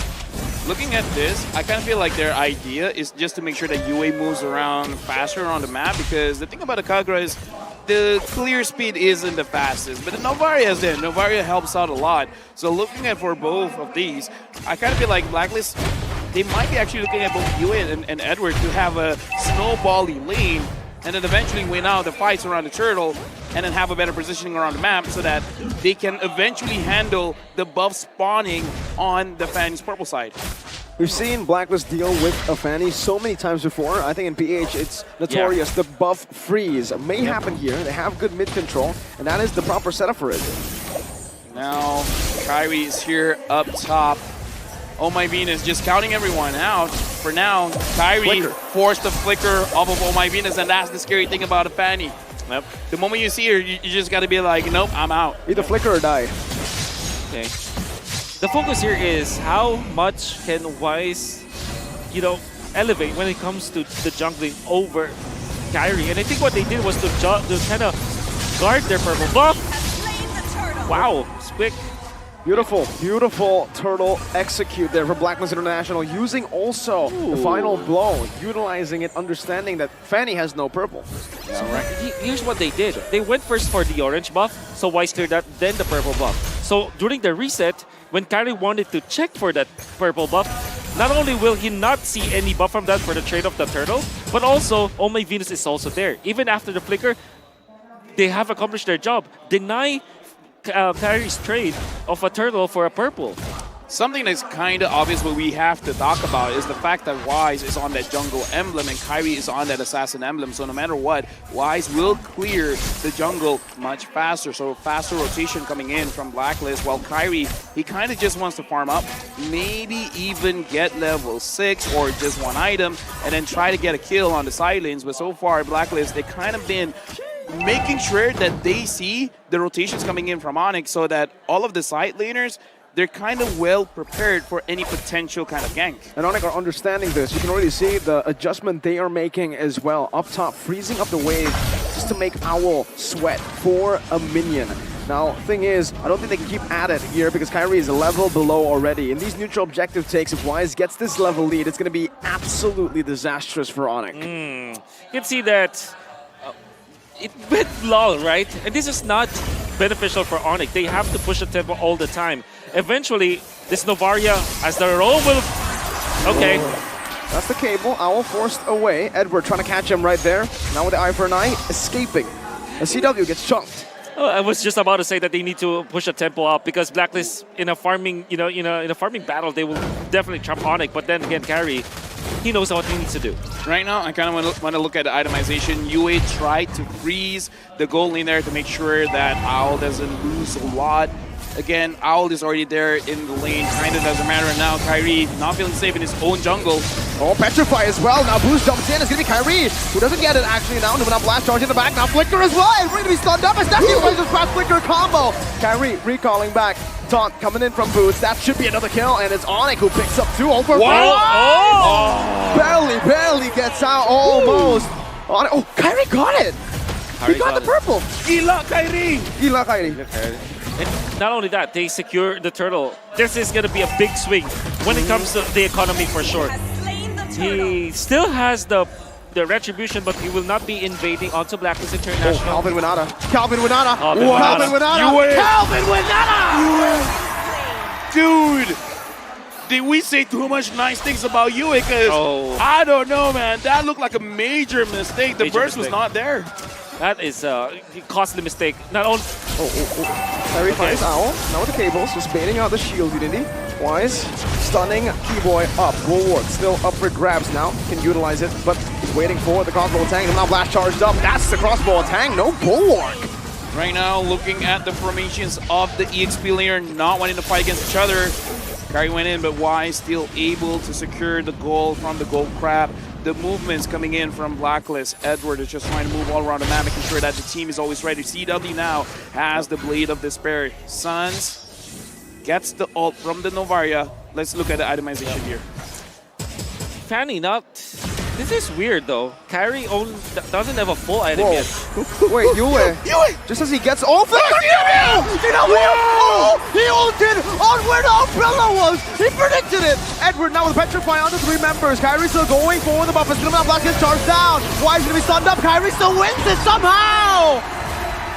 Looking at this, I kind of feel like their idea is just to make sure that UA moves around faster on the map, because the thing about the Kagura is the clear speed isn't the fastest, but the Novaria is there. Novaria helps out a lot. So looking at for both of these, I kind of feel like Blacklist, they might be actually looking at both UA and Edward to have a snowbally lane, and then eventually win out the fights around the turtle, and then have a better positioning around the map so that they can eventually handle the buff spawning on the Fanny's purple side.
We've seen Blacklist deal with a Fanny so many times before. I think in PH it's notorious. The buff freeze may happen here. They have good mid control, and that is the proper setup for it.
Now, Kyrie is here up top. Oh My Venus just counting everyone out. For now, Kyrie forced the flicker off of Oh My Venus, and that's the scary thing about a Fanny.
Yep.
The moment you see her, you just gotta be like, nope, I'm out.
Either flicker or die.
Okay. The focus here is how much can Wise, elevate when it comes to the jungling over Kyrie. And I think what they did was to kind of guard their purple buff. Wow, it's quick.
Beautiful, beautiful turtle execute there for Blacklist International, using also the final blow, utilizing it, understanding that Fanny has no purple.
Here's what they did. They went first for the orange buff, so Wise cleared that, then the purple buff. So during the reset, when Kyrie wanted to check for that purple buff, not only will he not see any buff from that for the trade of the turtle, but also Oh My Venus is also there. Even after the flicker, they have accomplished their job. Deny Kyrie's trade of a turtle for a purple.
Something that's kind of obvious what we have to talk about is the fact that Wise is on that jungle emblem and Kyrie is on that assassin emblem. So no matter what, Wise will clear the jungle much faster. So faster rotation coming in from Blacklist, while Kyrie, he kind of just wants to farm up, maybe even get level 6 or just one item, and then try to get a kill on the side lanes. But so far, Blacklist, they kind of been making sure that they see the rotations coming in from Onic so that all of the side laners, they're kind of well prepared for any potential kind of gank.
And Onic are understanding this. You can already see the adjustment they are making as well. Up top, freezing up the wave just to make Owl sweat for a minion. Now, thing is, I don't think they can keep at it here because Kyrie is a level below already. In these neutral objective takes, if Wise gets this level lead, it's going to be absolutely disastrous for Onic.
You can see that it went long, right? And this is not beneficial for Onic. They have to push the tempo all the time. Eventually, this Novaria, as the roll will... Okay.
That's the cable. Owl forced away. Edward trying to catch him right there. Now with the eye for an eye, escaping. The CW gets chunked.
Oh, I was just about to say that they need to push the tempo up because Blacklist in a farming, in a farming battle, they will definitely trap Onic. But then again, Kyrie, he knows what he needs to do.
Right now, I kind of want to look at the itemization. UA tried to freeze the gold lane there to make sure that Owl doesn't lose a lot. Again, Owl is already there in the lane. Kind of doesn't matter. And now Kyrie not feeling safe in his own jungle.
Oh, Petrify as well. Now Boost jumps in. It's going to be Kyrie, who doesn't get it actually now. Now Blast Charge in the back. Now Flicker as well. We're going to be stunned up. It's definitely Razor's Fast Flicker combo. Kyrie recalling back. Taunt coming in from Boost. That should be another kill. And it's Onic who picks up 2 over. Barely gets out almost. Onic. Oh, Kyrie got it. He got the purple.
Gila Kyrie.
Gila Kyrie.
And not only that, they secure the turtle. This is going to be a big swing when it comes to the economy for sure. He still has the retribution, but he will not be invading onto Blacklist International.
Oh, Calvin Winata. Calvin Winata.
Calvin
Winata.
Dude, did we say too much nice things about you? Because I don't know, man. That looked like a major mistake. The burst was not there.
That is a costly mistake. Not only...
Kyrie finds Owl. Now with the cables, just baiting out the shield unity. Wise, stunning Keyboy up. Bulwark still up for grabs now. Can utilize it, but he's waiting for the crossbow tang. And now Blast charged up. That's the crossbow tang. No Bulwark.
Right now, looking at the formations of the EXP layer, not wanting to fight against each other. Kyrie went in, but Wise still able to secure the gold from the gold crab. The movements coming in from Blacklist. Edward is just trying to move all around the map, making sure that the team is always ready. CW now has the Blade of Despair. Suns, gets the ult from the Novaria. Let's look at the itemization here.
Fanny, not. This is weird though. Kyrie doesn't have a full item yet.
Wait, Yue. Just as he gets off the he ulted on where the umbrella was. He predicted it. Edward now with Petrify on the 3 members. Kyrie still going for the buff. It's gonna block his charge down. Why is gonna be stunned up? Kyrie still wins it somehow.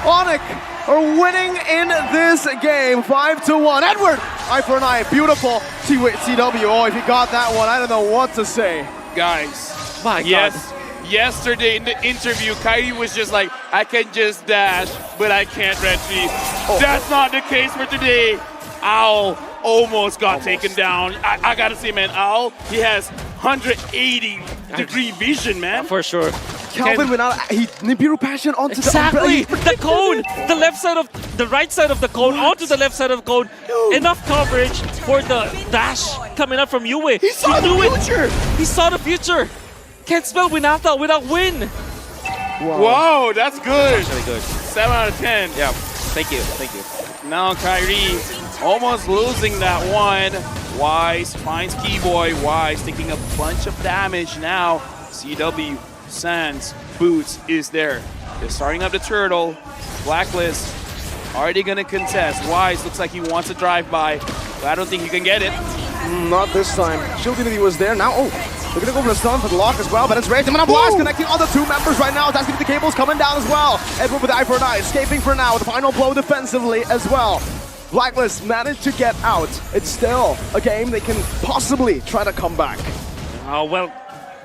Onic are winning in this game 5-1. Edward, eye for an eye. Beautiful. CW. Oh, if he got that one, I don't know what to say.
Guys.
My
yes,
God.
yesterday in the interview, Kyrie was just like, I can just dash, but I can't retreat. That's not the case for today. Owl almost got taken down. I gotta say, man, Owl, he has 180-degree vision, man.
For sure.
Calvin went out, he Nibiru Passion onto
exactly.
the
the cone, the right side of the cone onto the left side of the cone. Enough coverage for the dash coming up from Yue.
He saw the future.
He saw the future. Can't spell Winata without win.
Whoa, that's good.
That's really good.
7 out of 10.
Yeah, thank you.
Now Kyrie almost losing that one. Wise finds Keyboy. Wise taking a bunch of damage now. CW, Sands, Boots is there. They're starting up the turtle. Blacklist already gonna contest. Wise looks like he wants a drive-by, but I don't think he can get it.
Not this time. Shield Unity was there. Now, they're gonna go for the stun for the lock as well, but it's Rage. Blast connecting on the 2 members right now. That's gonna be the cables coming down as well. Edward with the eye for an eye, escaping for now. The final blow defensively as well. Blacklist managed to get out. It's still a game they can possibly try to come back.
Well,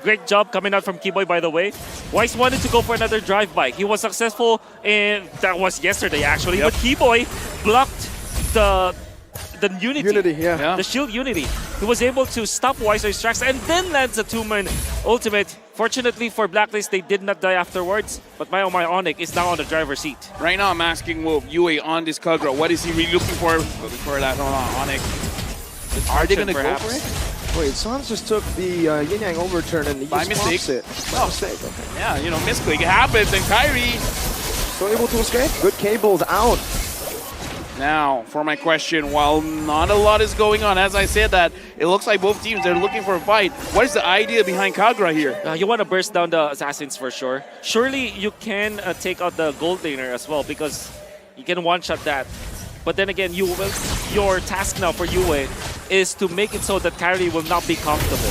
great job coming out from Keyboy, by the way. Wise wanted to go for another drive-by. He was successful, and that was yesterday actually.
Yep.
But Keyboy blocked the Unity.
Yeah.
The shield Unity. He was able to stop Wiser's tracks and then lands a 2-man ultimate. Fortunately for Blacklist, they did not die afterwards. But my Onic is now on the driver's seat.
Right now, I'm asking Wolf, Yue on this Kagura. What is he really looking for? Before that, hold on, Onic. Are they gonna go for it?
Wait, Sans just took the Yin Yang overturn and he
By
just
mistake.
pops it. By mistake, okay.
Yeah, you know, misclick. It happens, and Kyrie.
Still able to escape. Good cables out.
Now, for my question, while not a lot is going on, as I said that, it looks like both teams, they're looking for a fight. What is the idea behind Kagura here?
You want to burst down the assassins for sure. Surely you can take out the gold laner as well because you can one-shot that. But then again, your task now for Yue is to make it so that Kyrie will not be comfortable.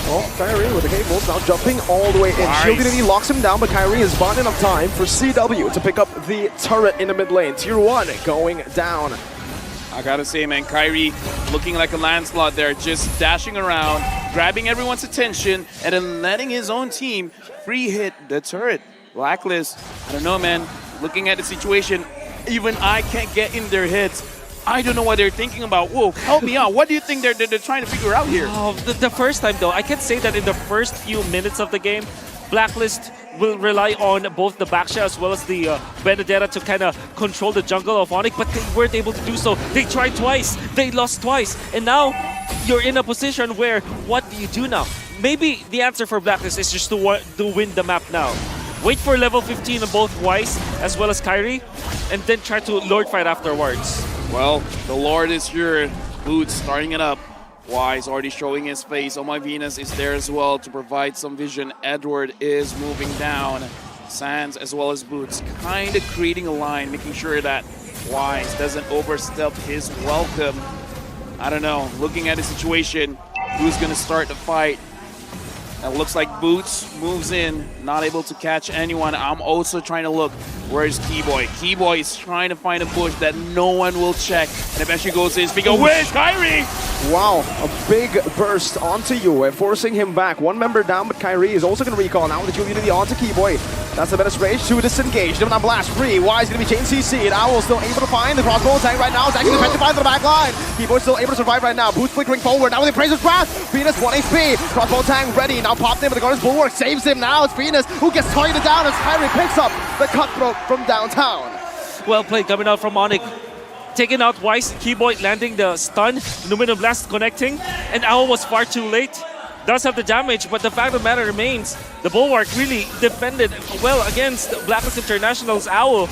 Oh, Kyrie with the cables now jumping all the way in.
Nice.
Shield Unity locks him down, but Kyrie has bought enough time for CW to pick up the turret in the mid lane. Tier 1 going down.
I gotta say, man, Kyrie looking like a Lancelot there, just dashing around, grabbing everyone's attention, and then letting his own team free hit the turret. Blacklist, I don't know, man. Looking at the situation, even I can't get in their heads. I don't know what they're thinking about. Whoa, help me out. What do you think they're trying to figure out here?
Oh, the first time though, I can say that in the first few minutes of the game, Blacklist will rely on both the Baksha as well as the Benedetta to kind of control the jungle of Onic, but they weren't able to do so. They tried twice, they lost twice, and now you're in a position where, what do you do now? Maybe the answer for Blacklist is just to win the map now. Wait for level 15 on both Wise as well as Kyrie, and then try to Lord fight afterwards.
Well, the Lord is here. Boots starting it up. Wise already showing his face. Oh My Venus is there as well to provide some vision. Edward is moving down. Sands as well as Boots kind of creating a line, making sure that Wise doesn't overstep his welcome. I don't know. Looking at the situation, who's going to start the fight? It looks like Boots moves in, not able to catch anyone. I'm also trying to look, where's Keyboy? Keyboy is trying to find a bush that no one will check, and eventually goes in. Speaking of which, Kyrie!
Wow, a big burst onto Yue, forcing him back. 1 member down, but Kyrie is also going to recall now with the Unity onto Keyboy. That's the best range to disengage. Them on blast free. Wise going to be chain CC'd. Owl still able to find the crossbow attack right now. It's actually petrified to the back line. Keyboy still able to survive right now. Boots flickering forward. Now with the Appraiser's Wrath. Venus 1 HP. Crossbow attack ready. Now popped in, but the Guardian's Bulwark saves him. Now it's Venus who gets targeted down as Kyrie picks up the cutthroat from downtown.
Well played coming out from Onic. Taking out Wise, Keyboy landing the stun, Numinum Blast connecting, and Owl was far too late. Does have the damage, but the fact of the matter remains, the Bulwark really defended well against Blacklist International's Owl.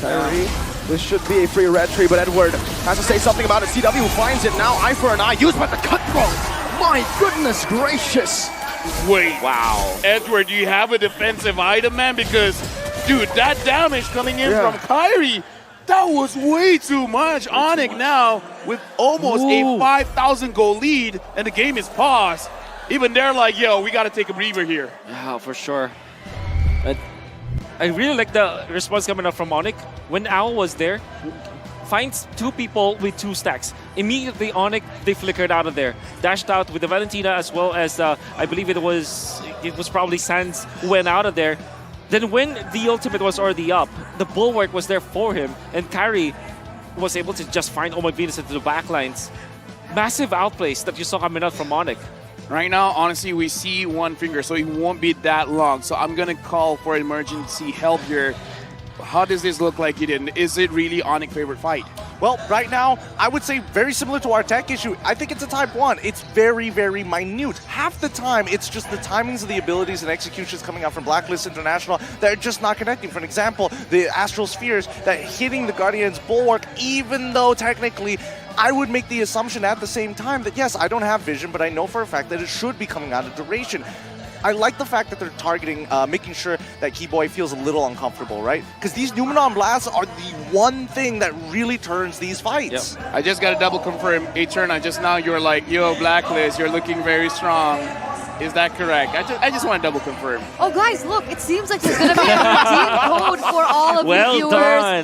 Kyrie This should be a free red tree, but Edward has to say something about it. CW finds it now, eye for an eye, used by the cutthroat. My goodness gracious.
Wait.
Wow.
Edward, do you have a defensive item, man? Because, dude, that damage coming in from Kyrie, that was way too much. Onic now with almost a 5,000 goal lead, and the game is paused. Even they're like, yo, we got to take a breather here.
Yeah, for sure. I really like the response coming up from Onic. When Owl was there, finds two people with 2 stacks. Immediately, Onic, they flickered out of there. Dashed out with the Valentina as well as, I believe it was probably Sands who went out of there. Then when the ultimate was already up, the bulwark was there for him, and Kyrie was able to just find Oh My Venus into the backlines. Massive outplays that you saw coming out from Onic.
Right now, honestly, we see one finger, so it won't be that long. So I'm going to call for emergency help here. How does this look like it? Is it really Onic's favorite fight?
Well, right now, I would say very similar to our tech issue. I think it's a type 1. It's very, very minute. Half the time, it's just the timings of the abilities and executions coming out from Blacklist International that are just not connecting. For an example, the Astral Spheres that hitting the Guardian's bulwark, even though technically I would make the assumption at the same time that yes, I don't have vision, but I know for a fact that it should be coming out of duration. I like the fact that they're targeting, making sure that Keyboy feels a little uncomfortable, right? Because these Numenon blasts are the one thing that really turns these fights.
Yep. I just got to double confirm. Eterna, just now you were like, yo, Blacklist, you're looking very strong. Is that correct? I just want to double confirm.
Oh, guys, look, it seems like there's going to be a redeem code for all of
Well
you viewers.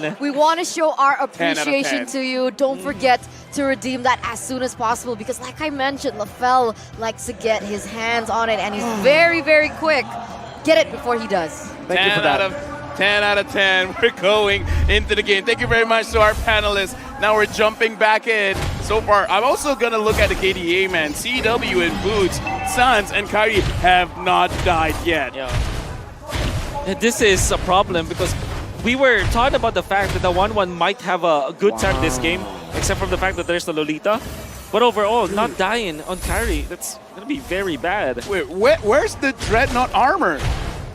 done.
We want to show our
10 out of
appreciation
10.
to you. Don't forget to redeem that as soon as possible because, like I mentioned, LaFell likes to get his hands on it, and he's very, very quick. Get it before he does.
Thank you for that.
10 out of 10. We're going into the game. Thank you very much to our panelists. Now we're jumping back in. So far, I'm also going to look at the KDA, man. CW and Boots, Suns, and Kyrie have not died yet.
Yeah. This is a problem because we were talking about the fact that the 1-1 might have a good time this game, except for the fact that there's the Lolita. But overall, not dying on Kyrie, that's going to be very bad.
Wait, where's the Dreadnought armor?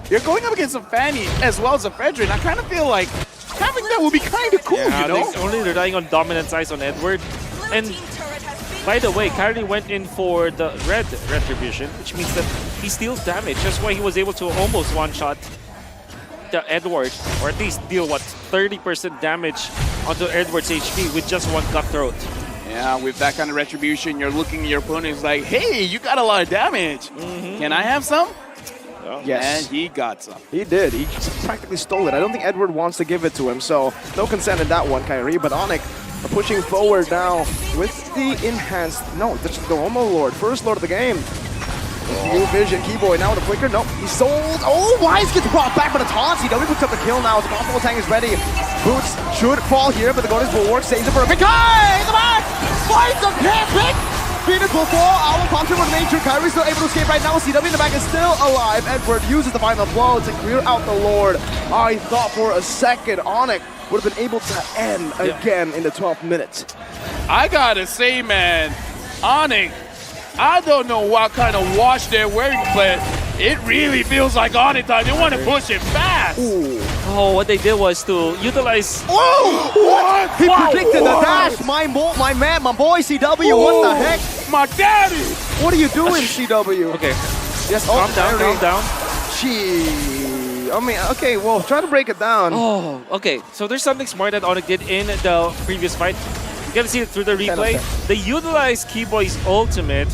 You're going up against a Fanny as well as a Fredrin. I kind of feel like having that would be kind of cool,
Yeah,
you know?
they're only relying on dominant size on Edward. And by the way, Kyrie went in for the red retribution, which means that he steals damage. That's why he was able to almost one-shot the Edward, or at least deal, 30% damage onto Edward's HP with just one cutthroat.
Yeah, with that kind of retribution, you're looking at your opponent, it's like, hey, you got a lot of damage. Can I have some?
Yes.
And he got some.
He did. He just practically stole it. I don't think Edward wants to give it to him, so no consent in that one, Kyrie. But Onic are pushing forward now with the enhanced... No, that's the Homo Lord. First Lord of the game. New vision. Keyboy now with a flicker. Nope, he sold. Oh, Wise gets brought back by the taunt. CW picks up the kill now. The combo tank is ready. Boots should fall here, but the Goddess Bulwark saves it for a pick. Hey, the back! Finds the pick! Venus will fall. Owl pops in with nature. Kyrie's still able to escape right now. CW in the back is still alive. Edward uses the final blow to clear out the Lord. I thought for a second Onic would have been able to end again in the 12th minute.
I gotta say, man, Onic, I don't know what kind of watch they're wearing, but it really feels like Onic time. They want to push it fast.
Ooh.
Oh, what they did was to utilize...
Oh, what?
He predicted the dash. My boy CW. What the heck?
My daddy.
What are you doing, CW?
Okay,
Yes.
calm down, calm down.
Gee. I mean, okay, well, try to break it down.
Oh, okay. So there's something smart that Onic did in the previous fight. You can see it through the replay. They utilized Keyboy's ultimate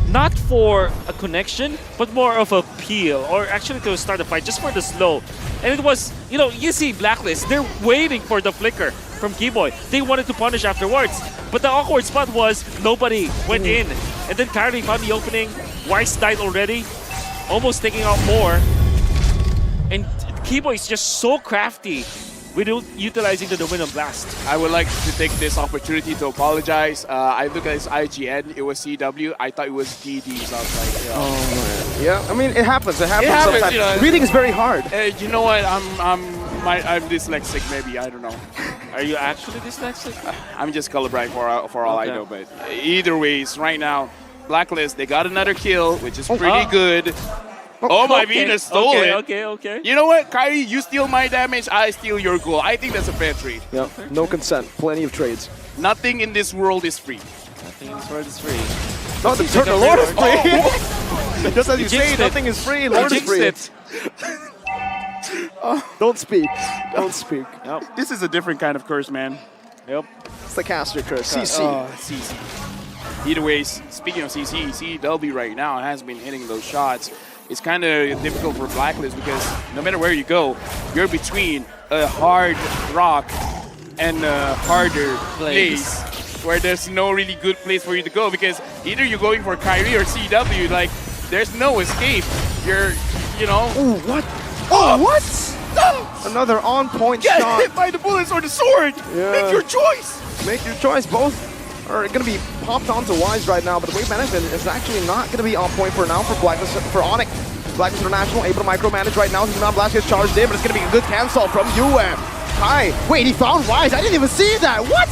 not for a connection, but more of a peel, or actually to start the fight, just for the slow. And it was, you see Blacklist, they're waiting for the flicker from Keyboy. They wanted to punish afterwards. But the awkward spot was nobody went in. And then Kyrie found the opening. Weiss died already, almost taking out more. And Keyboy is just so crafty with utilizing the Dominion Blast.
I would like to take this opportunity to apologize. I look at his IGN, it was CW. I thought it was DD, so I was like,
Oh, man. Yeah, I mean, it happens. It happens,
happens,
sometimes. Reading is very hard.
you know what? I'm dyslexic, maybe. I don't know.
Are you actually dyslexic?
I'm just colorblind for all I
Okay.
know. But either ways, right now, Blacklist, they got another kill, which is pretty good. Oh, my
Okay,
Venus stole it.
Okay.
You know what, Kyrie? You steal my damage, I steal your goal. I think that's a fair trade.
Yeah, no consent. Plenty of trades.
Nothing in this world is free.
Nothing in this world is free.
No, the
Take a
Lord is
free
free. Just as you say,
jinxed it.
nothing is free.
I
Lord is
jinxed
free.
it.
Don't speak. Don't speak.
Yep.
This is a different kind of curse, man.
Yep.
It's the caster curse. CC.
CC. Either way, speaking of CC, CW right now has been hitting those shots. It's kind of difficult for Blacklist because no matter where you go, you're between a hard rock and a harder place where there's no really good place for you to go because either you're going for Kyrie or CW, like there's no escape. You're, you know.
Ooh, what? Oh, what? Another on-point
Get
shot.
hit by the bullets or the sword.
Yeah.
Make your choice.
Make your choice. Both are going to be popped onto Wise right now, but the wave management is actually not going to be on point for now for Blacklist, for Onic. Blacklist International able to micromanage right now. Numenam Blast gets charged in, but it's going to be a good cancel from Yue. Kai. Wait, he found Wise. I didn't even see that. What?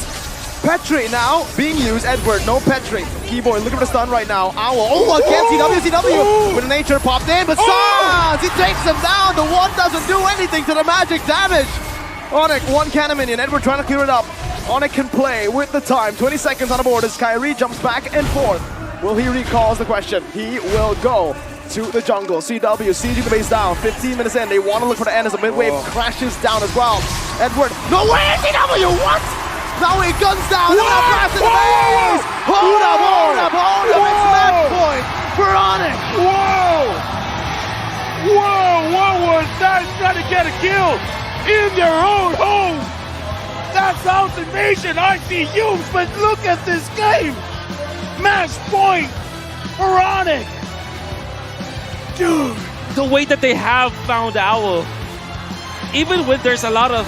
Petri now being used. Edward, no Petri. Keyboard looking for the stun right now. Owl. Oh, again, CW with a nature popped in, but Sans! He takes him down. The one doesn't do anything to the magic damage. Onic, one cannon minion. Edward trying to clear it up. Onic can play with the time. 20 seconds on the board as Kyrie jumps back and forth. Will he recall the question? He will go to the jungle. CW sieging the base down. 15 minutes in. They want to look for the end as the mid-wave crashes down as well. Edward. No way! CW! What? Now he guns down. Blast in the base! Hold up! It's match point for Onic.
Whoa, what was that? Trying to get a kill in their own home. That's automation, I see you, but look at this game. Match point for Onic.
Dude, the way that they have found Owl, even when there's a lot of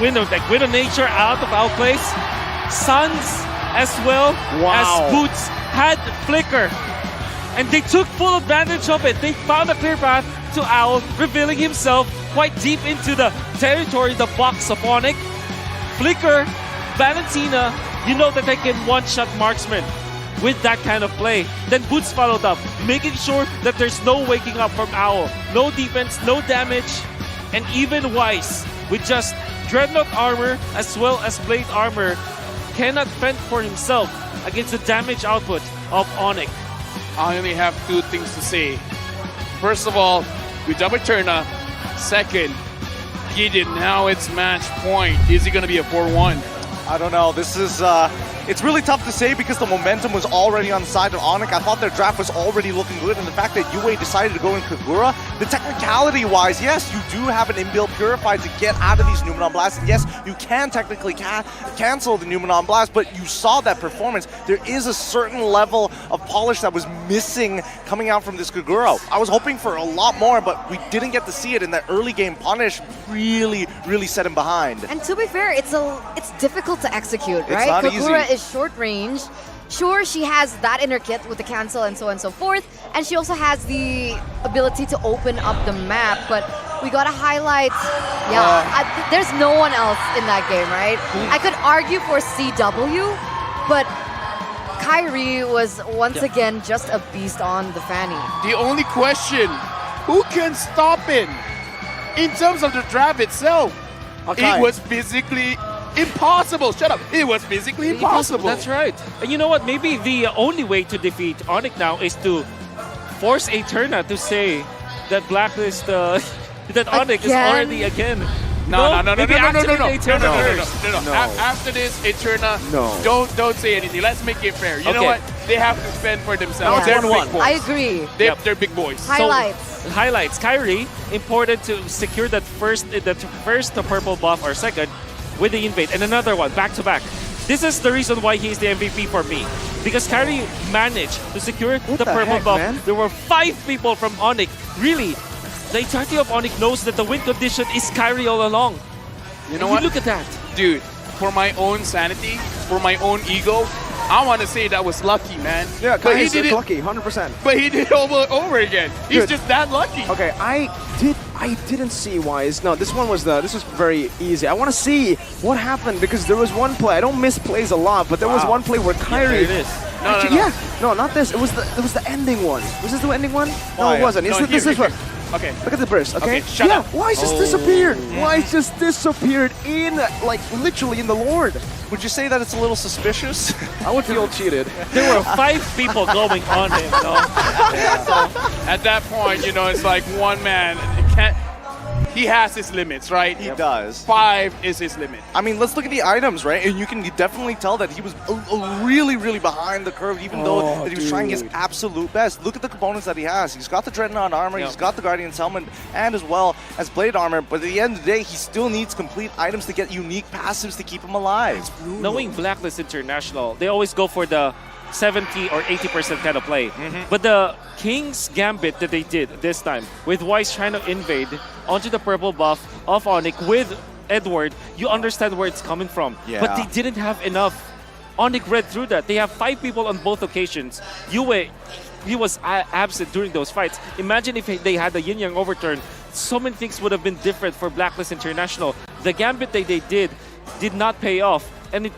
wind of nature out of our place, Suns as well as Boots had Flicker. And they took full advantage of it. They found a clear path to Owl, revealing himself quite deep into the territory, the box of Onic. Flicker, Valentina, you know that they can one-shot marksman with that kind of play. Then Boots followed up, making sure that there's no waking up from Owl. No defense, no damage, and even Wise, with just Dreadnought armor as well as Blade armor, cannot fend for himself against the damage output of Onic.
I only have two things to say. First of all, good job Eterna. Second, Gideon, now it's match point. Is it going to be a 4-1?
I don't know. This is, it's really tough to say because the momentum was already on the side of Onic. I thought their draft was already looking good, and the fact that Yue decided to go in Kagura, the technicality-wise, yes, you do have an inbuilt Purify to get out of these Numenon Blasts, and yes, you can technically cancel the Numenon Blast, but you saw that performance. There is a certain level of polish that was missing coming out from this Kagura. I was hoping for a lot more, but we didn't get to see it, and that early game punish really set him behind.
And to be fair, it's difficult to execute, right?
It's not
Kagura
easy.
is short range. Sure, she has that inner kit with the cancel and so on and so forth, and she also has the ability to open up the map, but we gotta highlight, there's no one else in that game, right? I could argue for CW, but Kyrie was once again just a beast on the Fanny.
The only question, who can stop him? In terms of the draft itself, it was physically impossible. Shut up. It was physically impossible.
That's right. And you know what? Maybe the only way to defeat Onic now is to force Eterna to say that Blacklist, that Onic is already again.
No.
Maybe activate Eterna
No. After this, Eterna,
No.
don't say anything. Let's make it fair. You know
Okay.
what? They have to spend for themselves.
Yeah.
They're big boys.
I agree.
They're big boys.
Highlights.
Kyrie, important to secure that first purple buff or second with the invade, and another one back to back. This is the reason why he's the MVP for me, because Kyrie managed to secure the purple buff.
Man?
There were 5 people from Onic. Really, the entirety of Onic knows that the win condition is Kyrie all along.
You know
And
what?
look at that.
Dude, for my own sanity, for my own ego, I want to say that was lucky, man.
Yeah,
but he
Kyrie's
did it.
lucky, 100%.
But he did it over again. He's
Dude.
just that lucky.
Okay, I I didn't see Wise. No, this was very easy. I want to see what happened because there was one play. I don't miss plays a lot, but there was one play where Kyrie.
There it is.
No, not this. It was the ending one. Was this the ending one? No, it wasn't.
No,
This is what.
Okay.
Look at the burst, okay?
Shut up.
Wise just disappeared. Wise just disappeared in, like, literally in the Lord.
Would you say that it's a little suspicious?
I would feel cheated.
There were 5 people going on him. No?
At that point, it's like one man can't. He has his limits, right?
He does.
5 is his limit.
I mean, let's look at the items, right? And you can definitely tell that he was really, really behind the curve, even though that he was trying his absolute best. Look at the components that he has. He's got the Dreadnought armor, he's got the Guardian's helmet, and as well as Blade armor. But at the end of the day, he still needs complete items to get unique passives to keep him alive.
Knowing Blacklist International, they always go for the 70 or 80% kind of play. But the King's Gambit that they did this time, with Wise trying to invade onto the purple buff of Onic with Edward, you understand where it's coming from.
Yeah.
But they didn't have enough. Onic read through that. They have 5 people on both occasions. Yue, he was absent during those fights. Imagine if they had the yin-yang overturn. So many things would have been different for Blacklist International. The Gambit that they did not pay off. And it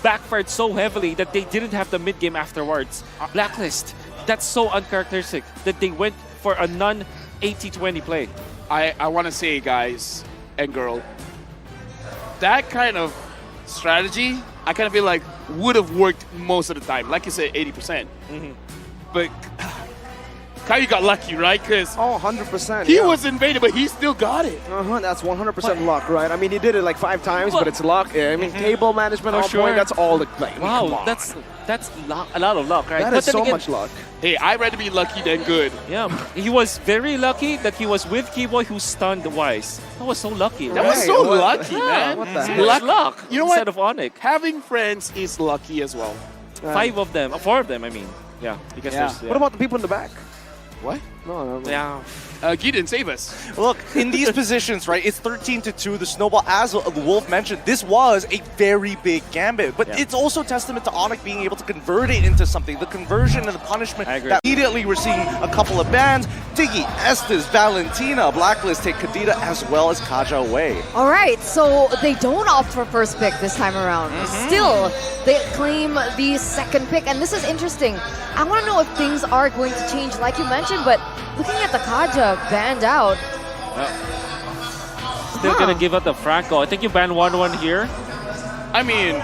backfired so heavily that they didn't have the mid-game afterwards. Blacklist, that's so uncharacteristic that they went for a non-80-20 play.
I want to say, guys and girl, that kind of strategy, I kind of feel like would have worked most of the time. Like you said, 80%. But Kyrie got lucky, right? Because
100%.
he was invaded, but he still got it.
That's 100% luck, right? I mean, he did it like 5 times, but it's luck. I mean, cable management on point, that's all the play.
Wow, that's a lot of luck, right?
That
But
is
then
so
again,
much luck.
Hey, I'd rather be lucky than good.
Yeah, he was very lucky that he was with Keyboy who stunned Wise. That was so lucky.
That was so lucky, man.
What the heck?
Luck.
You know
instead
what?
of Onic.
Having friends is lucky as well.
4 of them, I mean. Yeah, because there's...
What about the people in the back?
What?
No.
Yeah.
Gideon, save us.
Look, in these positions, right, it's 13-2. The snowball, as Wolf mentioned, this was a very big gambit. But it's also testament to Onic being able to convert it into something. The conversion and the punishment.
I agree.
That immediately we're seeing a couple of bans. Diggy, Estes, Valentina, Blacklist take Kadita as well as Kaja away.
All right, so they don't opt for first pick this time around. Still, they claim the second pick, and this is interesting. I want to know if things are going to change, like you mentioned, but looking at the Kaja banned out.
Still gonna give out the Franco. I think you banned 1-1 here.
I mean,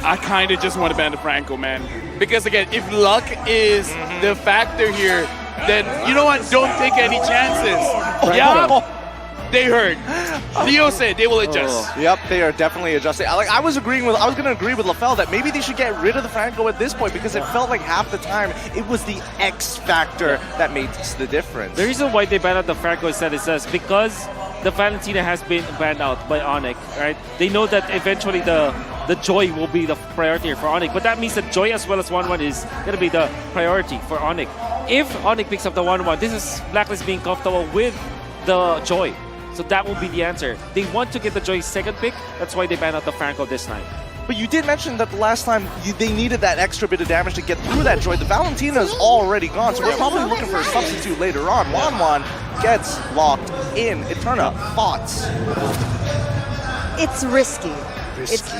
I kind of just want to ban the Franco, man. Because again, if luck is the factor here, then you know what? Don't take any chances. Yeah, they heard. Leo said they will adjust.
Yep, they are definitely adjusting. I was going to agree with LaFell that maybe they should get rid of the Franco at this point because it felt like half the time it was the X factor that made the difference.
The reason why they banned out the Franco is because the Valentina has been banned out by Onic, right? They know that eventually the Joy will be the priority for Onic, but that means that Joy as well as 1-1 is going to be the priority for Onic. If Onic picks up the 1-1, this is Blacklist being comfortable with the Joy. So that will be the answer. They want to get the Joy's second pick. That's why they banned out the Franco this time.
But you did mention that the last time they needed that extra bit of damage to get through that Joy. The Valentina is already gone, so we're probably looking for a substitute later on. 1-1 gets locked in. Eterna, thoughts?
It's risky.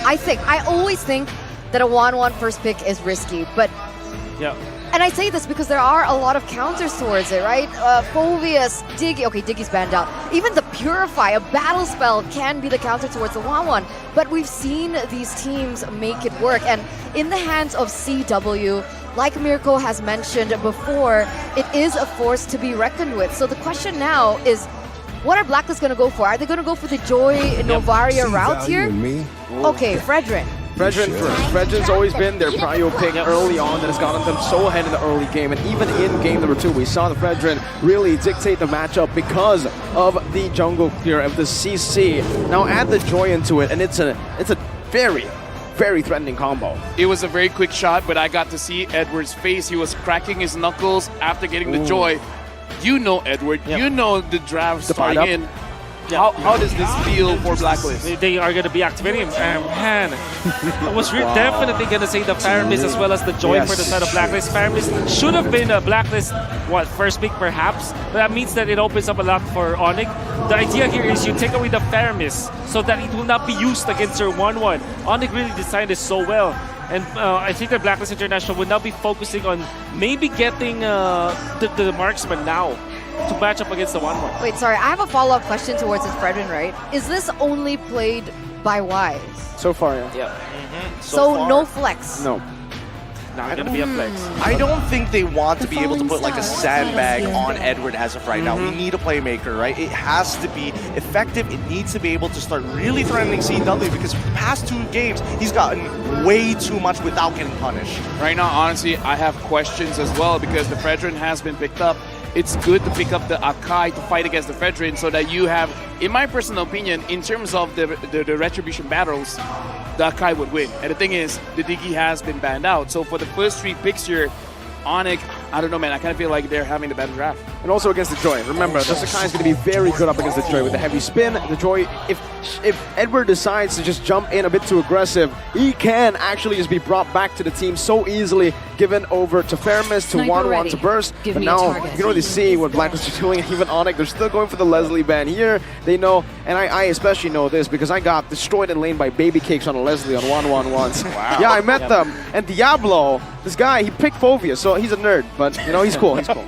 I always think that a 1-1 first pick is risky, but
Yeah.
and I say this because there are a lot of counters towards it, right? Phobius, Diggy. Okay, Diggy's banned out. Even the Purify, a battle spell, can be the counter towards the 1-1. But we've seen these teams make it work. And in the hands of CW, like Mirko has mentioned before, it is a force to be reckoned with. So the question now is, what are Blacklist going to go for? Are they going to go for the Joy Novaria route here? Okay, Fredrin.
Fredrin first. Fredrin's always been their prio pick early on that has gotten them so ahead in the early game. And even in game number 2, we saw the Fredrin really dictate the matchup because of the jungle clear of the CC. Now add the Joy into it, and it's a very, very threatening combo.
It was a very quick shot, but I got to see Edward's face. He was cracking his knuckles after getting the Joy. You know Edward. You know the draft starting in. How does this feel for Blacklist?
They are going to be activating him. Man, I was definitely going to say the Faramis as well as the Joy for the side of Blacklist. Faramis should have been a Blacklist, first pick perhaps, but that means that it opens up a lot for Onic. The idea here is you take away the Faramis so that it will not be used against your 1-1. Onic really designed this so well. And I think that Blacklist International would now be focusing on maybe getting the marksman now to match up against the 1-1.
Wait, sorry, I have a follow-up question towards this, Fredrin, right? Is this only played by Wise?
So far, yeah.
Yeah.
So no flex?
No.
Not going to be a flex.
I don't think they want to be able to put like a sandbag on Edward as of right now. We need a playmaker, right? It has to be effective. It needs to be able to start really threatening CW because past 2 games, he's gotten way too much without getting punished.
Right now, honestly, I have questions as well because the Fredrin has been picked up. It's good to pick up the Akai to fight against the Fredrin so that you have, in my personal opinion, in terms of the Retribution battles, the Akai would win. And the thing is, the Diggy has been banned out. So for the first 3 picks here, Onic, I don't know, man. I kind of feel like they're having the better draft.
And also against the Joy. Remember, the Sakai is going to be very good up against the Joy with the heavy spin. The Joy, if Edward decides to just jump in a bit too aggressive, he can actually just be brought back to the team so easily, given over to Faramis, to 1-1 to burst. But now you can already see what Blacklist are doing. Even Onic, they're still going for the Leslie ban here. They know, and I especially know this because I got destroyed in lane by baby cakes on a Leslie on 1-1 once.
Wow.
Yeah, I met them. And Diablo, this guy, he picked Fovia, so he's a nerd, but you know, he's cool. He's cool.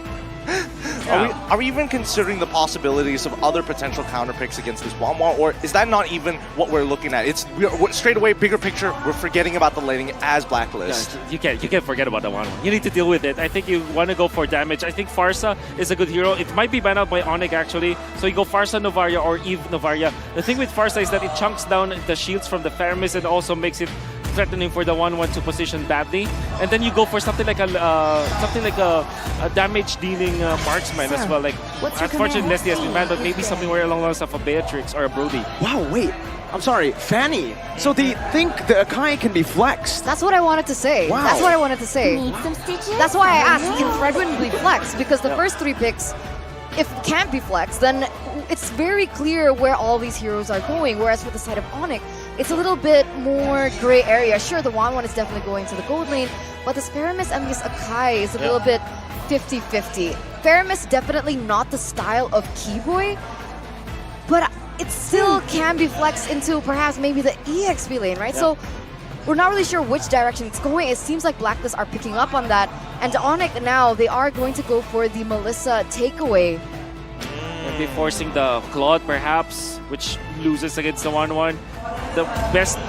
Are we even considering the possibilities of other potential counter picks against this 1-1, or is that not even what we're looking at? We're straight away, bigger picture, we're forgetting about the laning as Blacklist.
Yeah, you can't forget about the 1-1. You need to deal with it. I think you want to go for damage. I think Farsa is a good hero. It might be banned out by Onic actually. So you go Farsa Novaria or Eve Novaria. The thing with Farsa is that it chunks down the shields from the Faramis and also makes it threatening for the 1-1 to position badly, and then you go for something like a damage dealing marksman as well. Like, unfortunately, Leslie has been banned, but maybe something where along the lines of a Beatrix or a Brody.
Wow, wait. I'm sorry, Fanny. So they think the Akai can be flexed.
That's what I wanted to say.
Wow.
That's what I wanted to say.
Need some stitches?
That's why I asked, can Fredrin be flexed? Because the first 3 picks, if it can't be flexed, then it's very clear where all these heroes are going. Whereas for the side of Onic, it's a little bit more gray area. Sure, the 1-1 is definitely going to the gold lane, but this Faramis and this Akai is a little bit 50-50. Faramis definitely not the style of Keyboy, but it still can be flexed into perhaps maybe the EXP lane, right? So we're not really sure which direction it's going. It seems like Blacklist are picking up on that. And Onic now, they are going to go for the Melissa takeaway.
Maybe forcing the Claude perhaps, which loses against the 1-1. The best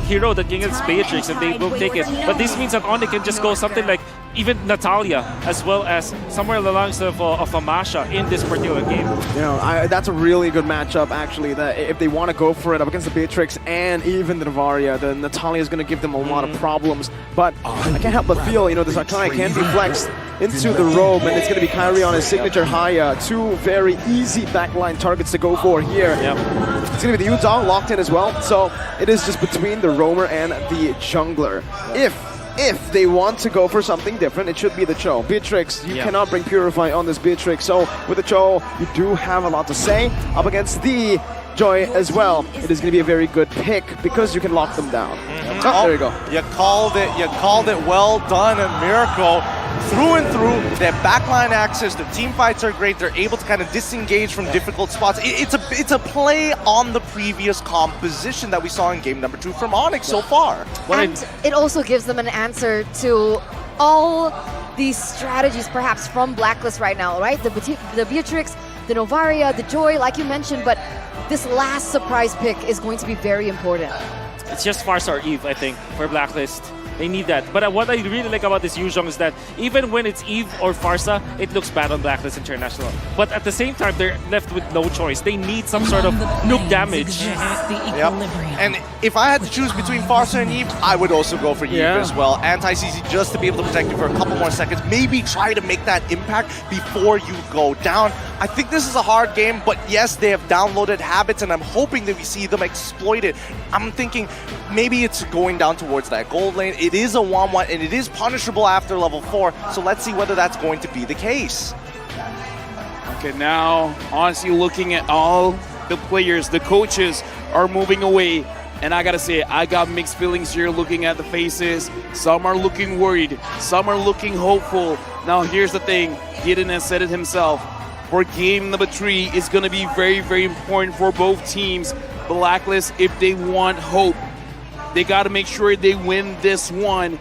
hero that can get Beatrix and they will take it. But this means that Onic can just go something like even Natalia, as well as somewhere along the lines of a Masha in this particular game.
You know, that's a really good matchup, actually. That if they want to go for it up against the Beatrix and even the Navaria, then Natalia is going to give them a lot of problems. But I can't help but feel, you know, this Akai can be flexed into the robe, and it's going to be Kyrie on his signature Haya. 2 very easy backline targets to go for here.
Yep.
It's going to be the Yudong locked in as well, so it is just between the roamer and the jungler. If they want to go for something different, it should be the Cho. Beatrix, you cannot bring Purify on this Beatrix, so with the Cho, you do have a lot to say. Up against the Joy as well, it is going to be a very good pick because you can lock them down. Oh, there you go.
You called it well done, and Miracle. Through and through, their backline access, their team fights are great. They're able to kind of disengage from difficult spots. It's a play on the previous composition that we saw in game number 2 from Onic so far.
And it also gives them an answer to all these strategies perhaps from Blacklist right now, right? The Beatrix, the Novaria, the Joy, like you mentioned, but this last surprise pick is going to be very important.
It's just Farsa or Eve, I think, for Blacklist. They need that. But what I really like about this Yuzhong is that even when it's Eve or Farsa, it looks bad on Blacklist International. But at the same time, they're left with no choice. They need some sort of nuke damage.
Yep. And if I had to choose between Farsa and Eve, I would also go for Eve as well. Anti-CC just to be able to protect you for a couple more seconds. Maybe try to make that impact before you go down. I think this is a hard game, but yes, they have downloaded habits, and I'm hoping that we see them exploit it. I'm thinking maybe it's going down towards that gold lane. It is a 1-1, and it is punishable after level 4, so let's see whether that's going to be the case.
Okay, now, honestly, looking at all the players, the coaches are moving away. And I gotta say, I got mixed feelings here looking at the faces. Some are looking worried, some are looking hopeful. Now here's the thing, Gideon has said it himself. For game number 3, it's gonna be very, very important for both teams. Blacklist, if they want hope, they gotta make sure they win this one.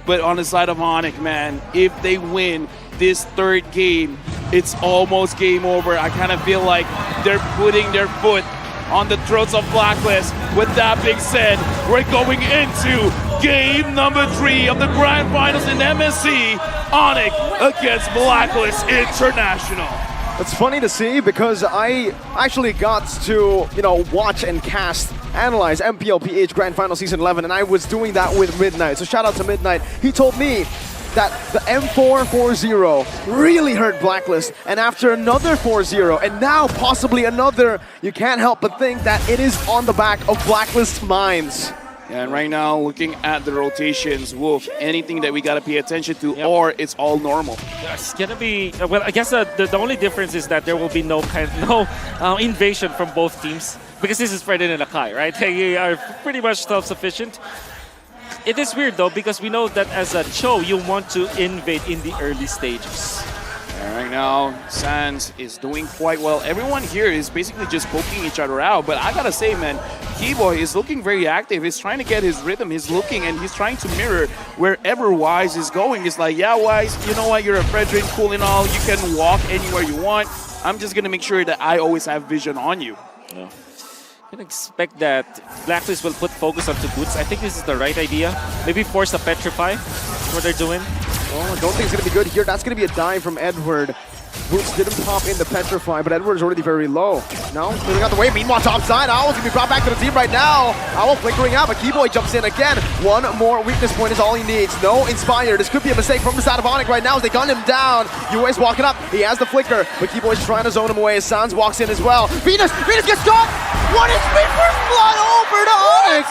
But on the side of Onic, man, if they win this 3rd game, it's almost game over. I kind of feel like they're putting their foot on the throats of Blacklist. With that being said, we're going into game number 3 of the Grand Finals in MSC. Onic against Blacklist International.
It's funny to see because I actually got to, watch and analyze MPLPH Grand Final Season 11, and I was doing that with Midnight. So shout out to Midnight. He told me that the M4-4-0 really hurt Blacklist, and after another 4-0, and now possibly another, you can't help but think that it is on the back of Blacklist's minds.
Yeah, and right now, looking at the rotations, Wolf, anything that we got to pay attention to, or it's all normal?
It's gonna be well. I guess the only difference is that there will be no invasion from both teams because this is Fredin and Akai, right? They are pretty much self-sufficient. It is weird though because we know that as a Cho, you want to invade in the early stages.
And right now, Sans is doing quite well. Everyone here is basically just poking each other out. But I gotta say, man, Keyboy is looking very active. He's trying to get his rhythm. He's looking and he's trying to mirror wherever Wise is going. It's like, yeah, Wise, you know what? You're a Fredrin, cool and all. You can walk anywhere you want. I'm just gonna make sure that I always have vision on you.
Yeah. I can expect that Blacklist will put focus onto Boots. I think this is the right idea. Maybe force a Petrify. That's what they're doing.
Oh, I don't think it's going to be good here. That's going to be a dive from Edward. Boots didn't pop in the Petrify, but Edward is already very low. Now, clearing out the way. Meanwhile, top side, Owl's going to be brought back to the team right now. Owl flickering out, but Keyboy jumps in again. One more weakness point is all he needs. No Inspire. This could be a mistake from the side of Onic right now as they gun him down. US walking up. He has the flicker, but Keyboy's trying to zone him away as Sans walks in as well. Venus gets caught! What is me first blood over to Onic?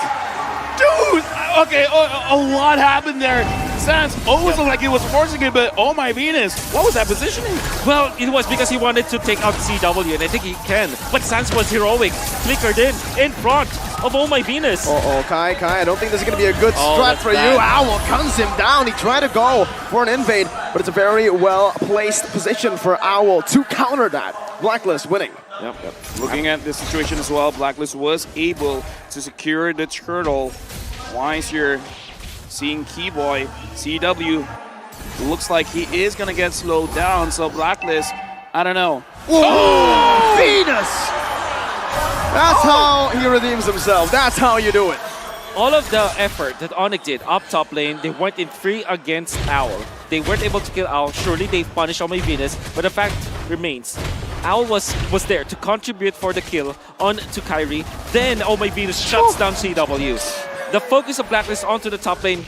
Dude! Okay, a lot happened there. Sans always looked like he was forcing it, but oh my Venus, what was that positioning?
Well, it was because he wanted to take out CW, and I think he can. But Sans was heroic, flickered in front of Oh My Venus.
Kai, I don't think this is going to be a good strat for you. Owl guns him down. He tried to go for an invade, but it's a very well-placed position for Owl to counter that. Blacklist winning.
Yep. Looking at this situation as well, Blacklist was able to secure the turtle. Wise here, seeing Keyboy, CW, looks like he is gonna get slowed down, so Blacklist, I don't know.
Oh! Venus! That's how he redeems himself. That's how you do it.
All of the effort that Onic did up top lane, they went in 3 against Owl. They weren't able to kill Owl. Surely they punished Oh My Venus, but the fact remains, Owl was there to contribute for the kill on to Kyrie. Then Oh My Venus shuts down CW. The focus of Blacklist onto the top lane,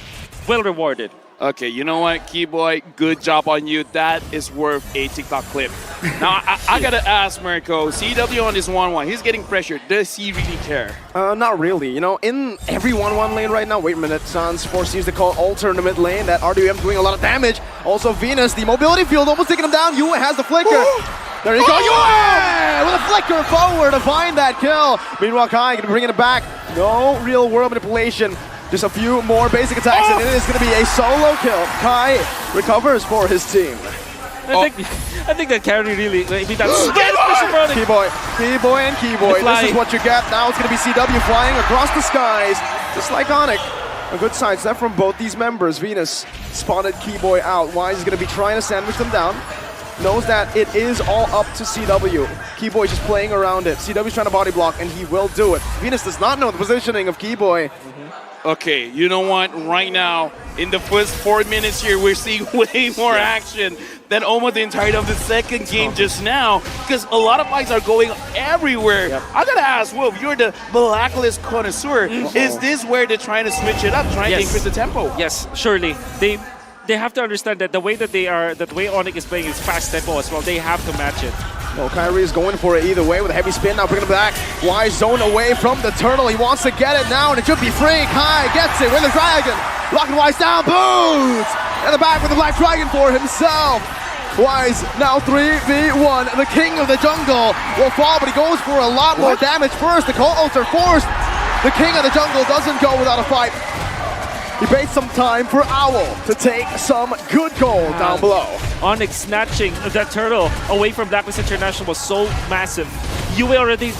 well rewarded.
Okay, you know what, Keyboy, good job on you. That is worth a TikTok clip. Now, I gotta ask Mirko, CW on this 1-1, he's getting pressured. Does he really care?
Not really. In every 1-1 lane right now, wait a minute, Sans seems to call Alter in the mid lane. That RWM doing a lot of damage. Also, Venus, the mobility field almost taking him down. Yue has the flicker. There you go, Yue! With a flicker forward to find that kill. Meanwhile, Kai gonna be bringing it back. No real world manipulation. Just a few more basic attacks, and it is going to be a solo kill. Kai recovers for his team.
I think that carry really, maybe that's
Keyboy and Keyboy. This is what you get. Now it's going to be CW flying across the skies, just like Onic. A good sidestep from both these members. Venus spotted Keyboy out. Wise is going to be trying to sandwich them down. Knows that it is all up to CW. Keyboy just playing around it. CW's trying to body block, and he will do it. Venus does not know the positioning of Keyboy.
Okay, you know what? Right now, in the first 4 minutes here, we're seeing way more action than almost the entirety of the second game just now, because a lot of fights are going everywhere. Yep. I gotta ask, Wolf, you're the Blacklist connoisseur. Is this where they're trying to switch it up, trying to increase the tempo?
Yes, surely. They have to understand that the way that the way Onic is playing is fast tempo as well. They have to match it.
Well, Kyrie is going for it either way with a heavy spin. Now bringing him back. Wise zone away from the turtle. He wants to get it now, and it should be free. Kai gets it with the dragon. Locking Wise down. Boots! In the back with the black dragon for himself. Wise now 3v1. The king of the jungle will fall, but he goes for a lot more damage first. The cold ults are forced. The king of the jungle doesn't go without a fight. He paid some time for Owl to take some good gold down below.
Onic snatching that turtle away from Blacklist International was so massive. Yue already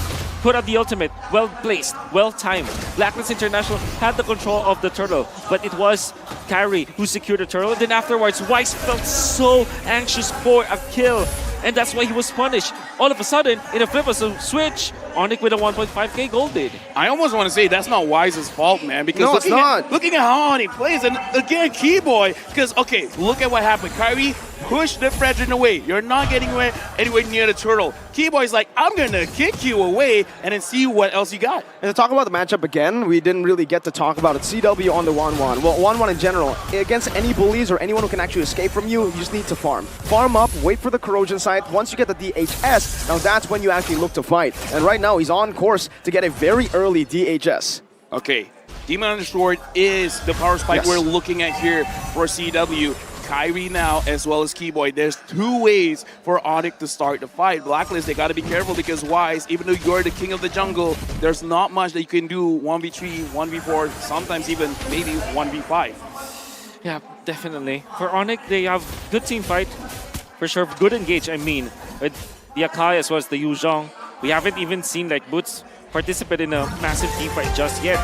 put out the ultimate. Well placed, well timed. Blacklist International had the control of the turtle, but it was Kyrie who secured the turtle. Then afterwards, Wise felt so anxious for a kill, and that's why he was punished. All of a sudden, in a flip of a switch, Onic with a 1.5k gold lead.
I almost want to say that's not Wise's fault, man, because
No, it's not.
Looking at how Onic plays, and again, Keyboy, because, okay, look at what happened. Kyrie pushed the Fredrin away. You're not getting anywhere near the turtle. Keyboy's like, I'm going to kick you away and then see what else you got.
And to talk about the matchup again, we didn't really get to talk about it. CW on the 1-1. Well, 1-1 in general. Against any bullies or anyone who can actually escape from you, you just need to farm. Farm up, wait for the corrosion site. Once you get the DHS, now that's when you actually look to fight. And right now, he's on course to get a very early DHS.
Okay, Demon Undersword is the power spike we're looking at here for CW. Kyrie now, as well as Keyboy. There's two ways for Onic to start the fight. Blacklist, they got to be careful because Wise, even though you're the king of the jungle, there's not much that you can do 1v3, 1v4, sometimes even maybe 1v5.
Yeah, definitely. For Onic, they have good team fight. For sure, good engage, I mean. With the Akai as well as the Yuzhong. We haven't even seen like Boots participate in a massive team fight just yet.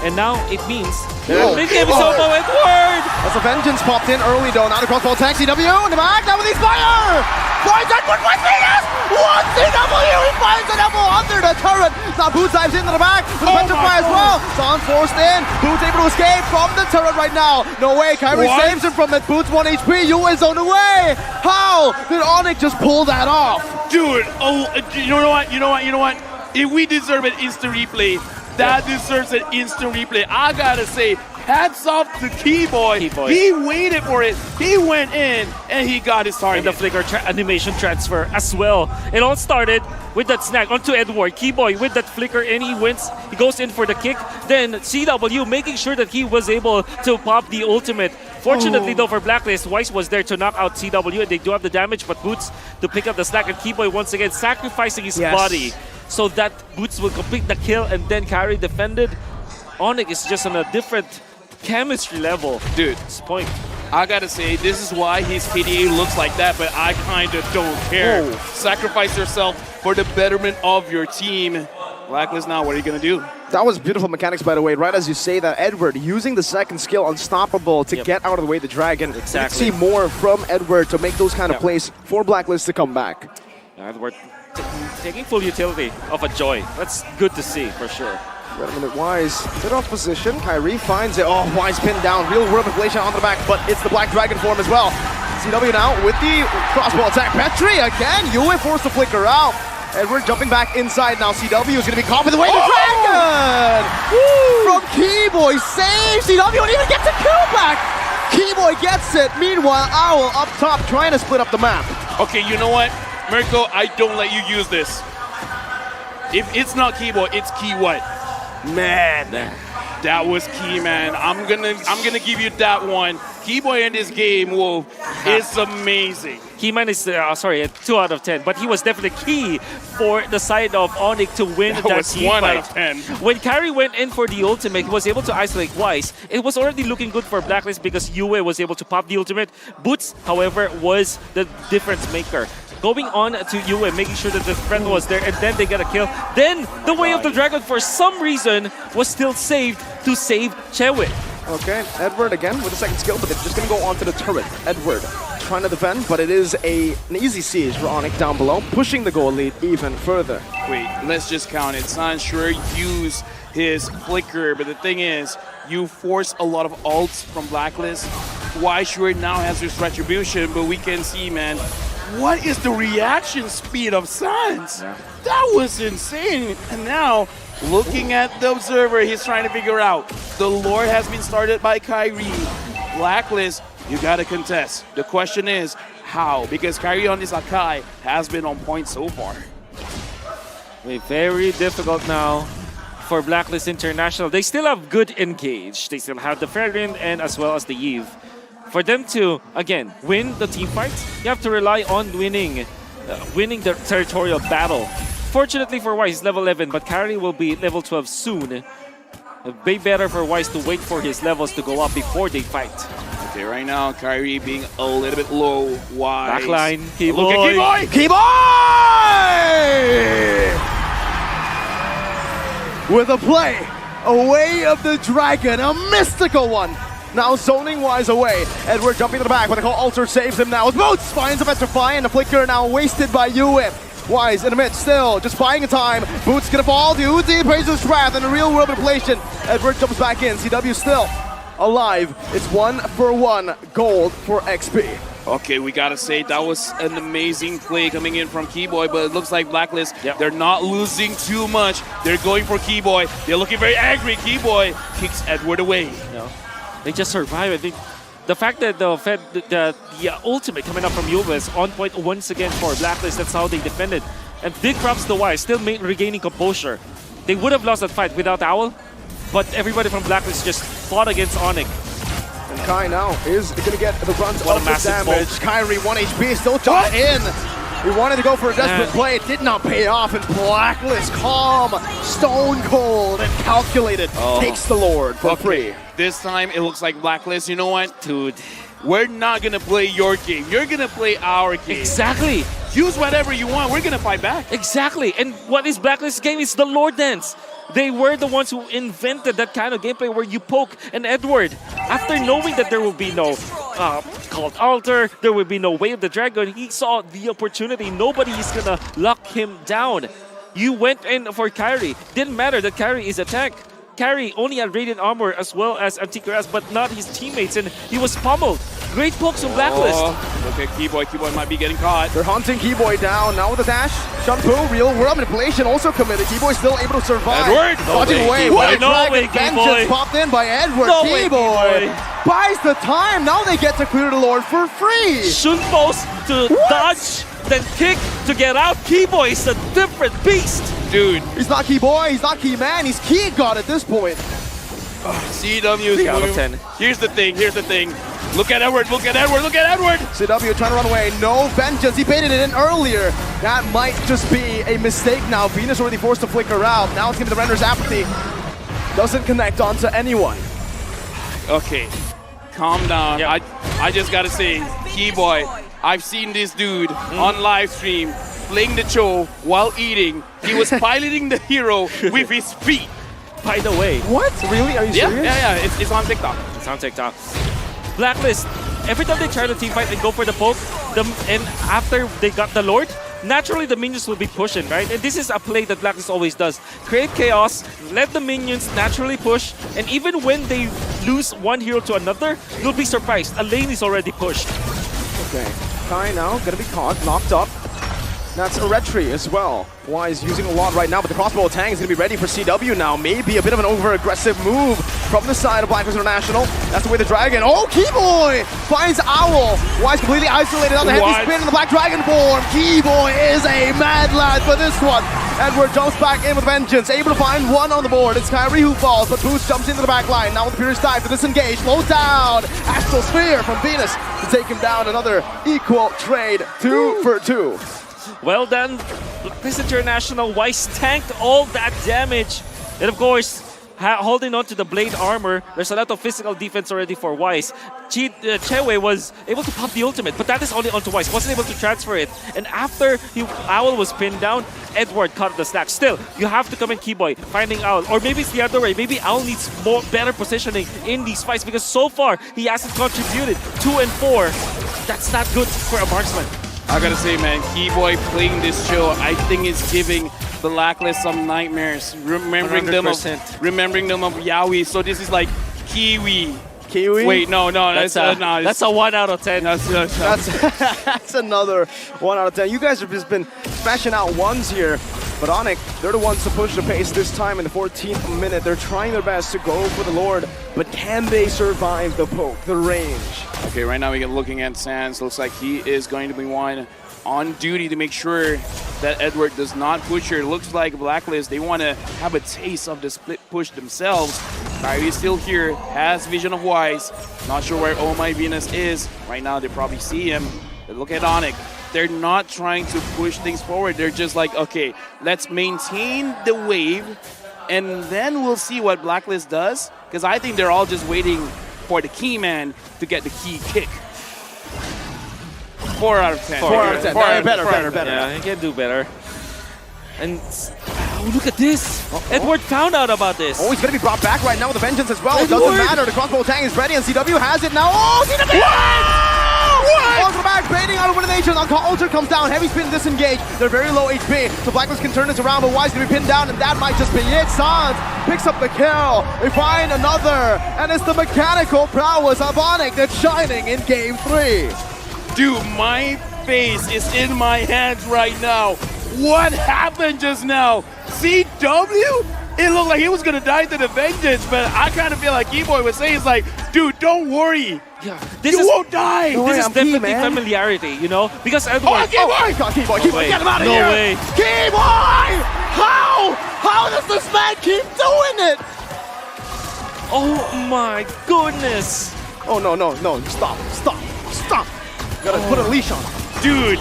And now it means mid-game is over with Word!
As the Vengeance popped in early though, now the crossbow attack, CW in the back, now with the Inspire! Finds Edward with Venus! One CW, he finds the double under the turret! Now Boots dives into the back with the Petrify as well! Son forced in, Boots able to escape from the turret right now. No way, Kyrie saves him from it, Boots 1 HP, Yu is on the way! How did Onic just pull that off?
Dude, you know what? If we deserve an instant replay, that deserves an instant replay. I gotta say, hats off to Keyboy. He waited for it, he went in, and he got his target.
And the flicker animation transfer as well. It all started with that snag onto Edward. Keyboy with that flicker in, he wins. He goes in for the kick. Then CW making sure that he was able to pop the ultimate. Fortunately though for Blacklist, Wise was there to knock out CW and they do have the damage, but Boots to pick up the slack, and Keyboy once again sacrificing his body so that Boots will complete the kill, and then Kyrie defended. Onic is just on a different chemistry level.
Dude,
this point.
I gotta say, this is why his KDA looks like that, but I kinda don't care. Sacrifice yourself for the betterment of your team. Blacklist now, what are you gonna do?
That was beautiful mechanics, by the way. Right as you say that, Edward using the second skill, Unstoppable, to get out of the way of the dragon.
Exactly.
You can see more from Edward to make those kind of plays for Blacklist to come back.
Edward taking full utility of a Joy. That's good to see, for sure.
Wait a minute, Wise. Bit off position. Kyrie finds it. Oh, Wise pinned down. Real world manipulation on the back, but it's the Black Dragon form as well. CW now with the crossbow attack. Petri again. Yue forced to flicker out. Edward jumping back inside now. CW is going to be caught with the way the dragon! From Keyboy saves CW and even gets a kill back! Keyboy gets it. Meanwhile, Owl up top trying to split up the map.
Okay, you know what? Mirko, I don't let you use this. If it's not Keyboy, it's Key what? Man, that was key, man. I'm gonna give you that one. Keyboy in this game, whoa, is amazing.
Keyman is, sorry, a 2 out of 10, but he was definitely key for the side of Onic to win that
was
team
1
fight.
out of 10.
When Kyrie went in for the ultimate, he was able to isolate Wise. It was already looking good for Blacklist because Yue was able to pop the ultimate. Boots, however, was the difference maker. Going on to Yue, making sure that the friend was there, and then they get a kill. Then the Way of the Dragon, for some reason, was still saved to save Chewit.
Okay, Edward again with the second skill, but they're just going to go onto the turret. Edward trying to defend, but it is an easy siege for Onic down below, pushing the goal lead even further.
Wait, let's just count it. San sure used his flicker, but the thing is, you force a lot of ults from Blacklist. Why sure now has his retribution, but we can see, man, what is the reaction speed of Sans? That was insane. And now, looking at the observer, he's trying to figure out. The lore has been started by Kyrie. Blacklist, you gotta contest. The question is, how? Because Kyrie on this Akai has been on point so far.
Very difficult now for Blacklist International. They still have good engage. They still have the Fairwind and as well as the Eve. For them to, again, win the team fights, you have to rely on winning the territorial battle. Fortunately for Wise, he's level 11, but Kyrie will be level 12 soon. It'd be better for Wise to wait for his levels to go up before they fight.
Okay, right now, Kyrie being a little bit low. Wise.
Backline,
Look at
Keyboy!
Keyboy! With a play, away of the dragon, a mystical one. Now zoning Wise away. Edward jumping to the back, but the call Alter saves him now. Boots finds a Petrify, and the flicker now wasted by Yue. Wise in the mid still, just buying time. Boots gonna fall, the Uzi praises Wrath in a real world manipulation. Edward jumps back in, CW still alive. It's 1-for-1 gold for XP.
Okay, we gotta say that was an amazing play coming in from Keyboy, but it looks like Blacklist,
Yep.
they're not losing too much. They're going for Keyboy. They're looking very angry. Keyboy kicks Edward away.
No. They just survive. I think the fact that the ultimate coming up from Yuba is on point once again for Blacklist. That's how they defended. And big props to Wise, still regaining composure. They would have lost that fight without Owl, but everybody from Blacklist just fought against Onic.
And Kai now is going to get the brunt
What a
of the
massive
damage.
smoke.
Kyrie 1 HP, still jumped in. He wanted to go for a desperate play. It did not pay off. And Blacklist, calm, stone cold, and calculated, takes the Lord for free.
This time, it looks like Blacklist, you know what?
Dude.
We're not gonna play your game. You're gonna play our game.
Exactly.
Use whatever you want. We're gonna fight back.
Exactly. And what is Blacklist's game? It's the Lord Dance. They were the ones who invented that kind of gameplay where you poke an Edward. After knowing that there will be no called altar, there will be no way of the dragon, he saw the opportunity. Nobody is gonna lock him down. You went in for Kyrie. Didn't matter that Kyrie is a tank. Kyrie only had Radiant Armor as well as Anticuras, but not his teammates, and he was pummeled. Great pokes from Blacklist.
Look at Keyboy. Keyboy might be getting caught.
They're hunting Keyboy down. Now with the dash, Shunpu, real world manipulation also committed. Keyboy still able to survive.
Edward!
Dodging away.
Keyboy.
White
No
Dragon
way,
Vengeance
Keyboy.
popped in by Edward.
No way,
Keyboy
Keyboy.
buys the time. Now they get to clear the Lord for free.
Shunpo's to dodge, then kick to get out. Keyboy is a different beast.
Dude,
He's not Keyboy. He's not Keyman. He's Key God at this point.
CW is
3 out of
moving.
10.
Here's the thing. Here's the thing. Look at Edward. Look at Edward. Look at Edward.
CW trying to run away. No Vengeance. He baited it in earlier. That might just be a mistake now. Venus already forced to flicker out. Now it's going to be the Render's Apathy. Doesn't connect onto anyone.
Okay, calm down.
Yep.
I just gotta say, Keyboy, I've seen this dude on live stream playing the show while eating. He was piloting the hero with his feet.
By the way,
What? Really? Are you
Yeah,
serious?
yeah. It's on TikTok.
it's on TikTok. Blacklist, every time they try to team fight and go for the poke, and after they got the Lord, naturally the minions will be pushing, right? And this is a play that Blacklist always does. Create chaos, let the minions naturally push, and even when they lose one hero to another, you'll be surprised. A lane is already pushed.
Okay. Kai now gonna be caught, knocked up. That's a retry as well. Wise using a lot right now, but the crossbow tank is going to be ready for CW now. Maybe a bit of an over-aggressive move from the side of Blacklist International. That's the way the Dragon. Oh, Keyboy finds Owl. Wise completely isolated on the heavy
What?
spin in the Black Dragon form. Keyboy is a mad lad for this one. Edward jumps back in with Vengeance, able to find one on the board. It's Kyrie who falls, but Boost jumps into the back line. Now with the Furious Dive to disengage. Slows down. Astral Sphere from Venus to take him down. Another equal trade, 2 for 2.
Well done, Blacklist International. Wise tanked all that damage. And of course, holding on to the blade armor, there's a lot of physical defense already for Wise. Chewe was able to pop the ultimate, but that is only onto Wise. Wasn't able to transfer it. And after Owl was pinned down, Edward caught the slack. Still, you have to come in Keyboy, finding Owl. Or maybe it's the other way. Maybe Owl needs better positioning in these fights because so far, he hasn't contributed. 2 and 4. That's not good for a marksman.
I gotta say, man, Keyboy playing this show, I think is giving the Blacklist some nightmares. Remembering
100%.
them of Yaoi. So this is like Kiwi.
Kiwi?
Wait, no,
That's a 1 out of 10.
That's another 1 out of 10. You guys have just been smashing out ones here. But Onic, they're the ones to push the pace this time in the 14th minute. They're trying their best to go for the Lord, but can they survive the poke, the range?
Okay, right now we get looking at Sans. Looks like he is going to be one on duty to make sure that Edward does not push her. Looks like Blacklist, they want to have a taste of the split push themselves. Kyrie is still here, has vision of Wise. Not sure where Oh My Venus is. Right now, they probably see him. But look at Onic. They're not trying to push things forward. They're just like, okay, let's maintain the wave, and then we'll see what Blacklist does. Because I think they're all just waiting for the key man to get the key kick. 4 out of 10.
4 out of 10. Better.
Yeah, he can do better. And look at this. Edward found out about this.
Oh, he's going to be brought back right now with a vengeance as well. It doesn't matter. The crossbow tank is ready, and CW has it now. Oh, CW! Welcome back, baiting out of elimination. Ultra comes down, heavy spin disengage. They're very low HP, so Blacklist can turn this around, but Wise gonna be pinned down, and that might just be it. Sans picks up the kill. They find another, and it's the mechanical prowess of Onic that's shining in game 3.
Dude, my face is in my hands right now. What happened just now? CW? It looked like he was gonna die to the vengeance, but I kind of feel like E-Boy was saying, it's like, dude, don't worry.
Yeah,
You won't die.
Don't worry,
This is
I'm key,
definitely
man.
familiarity, you know? Because Edward...
Oh, Keyboy,
way.
get him out of
No
here!
way.
Keyboy! How does this man keep doing it?
Oh my goodness.
Oh, no, stop. Gotta put a leash on him.
Dude,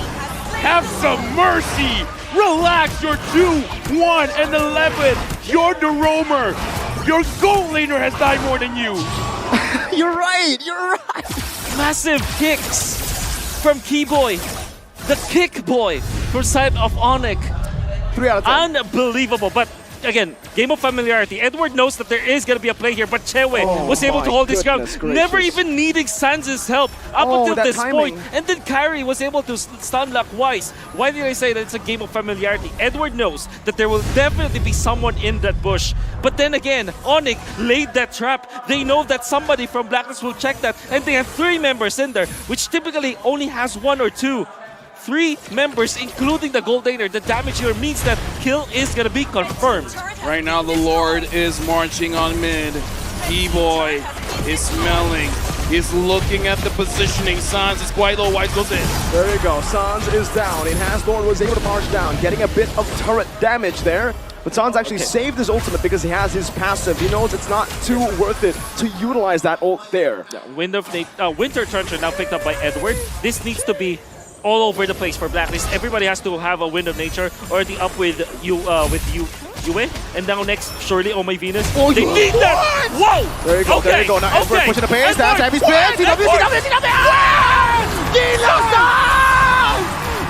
have some mercy. Relax, you're 2-1 and 11. You're the roamer. Your goal laner has died more than you.
You're right.
Massive kicks from Keyboy. The kick boy from side of Onic.
3 out of 10.
Unbelievable. But again, game of familiarity. Edward knows that there is going to be a play here, but Chewe was able
my
to hold his ground,
goodness gracious.
never even needing Sans' help up until
that
this
timing.
point. And then Kyrie was able to stun lock Wise. Why did I say that it's a game of familiarity? Edward knows that there will definitely be someone in that bush. But then again, Onic laid that trap. They know that somebody from Blacklist will check that, and they have 3 members in there, which typically only has 1 or 2. 3 members, including the gold laner. The damage here means that kill is gonna be confirmed.
Right now, the Lord is marching on mid. E-Boy is smelling. He's looking at the positioning. Sans is quite low. Wise goes in.
There you go. Sans is down. It has Lord was able to march down, getting a bit of turret damage there. But Sans actually saved his ultimate because he has his passive. He knows it's not too worth it to utilize that ult there.
Winter Trencher now picked up by Edward. This needs to be all over the place for Blacklist. Everybody has to have a Wind of Nature already up with Yue, and now next, surely Oh My Venus.
Oh,
they need that! Whoa!
There you go,
okay.
there you go. Now Edward pushing the pace. That's heavy spin.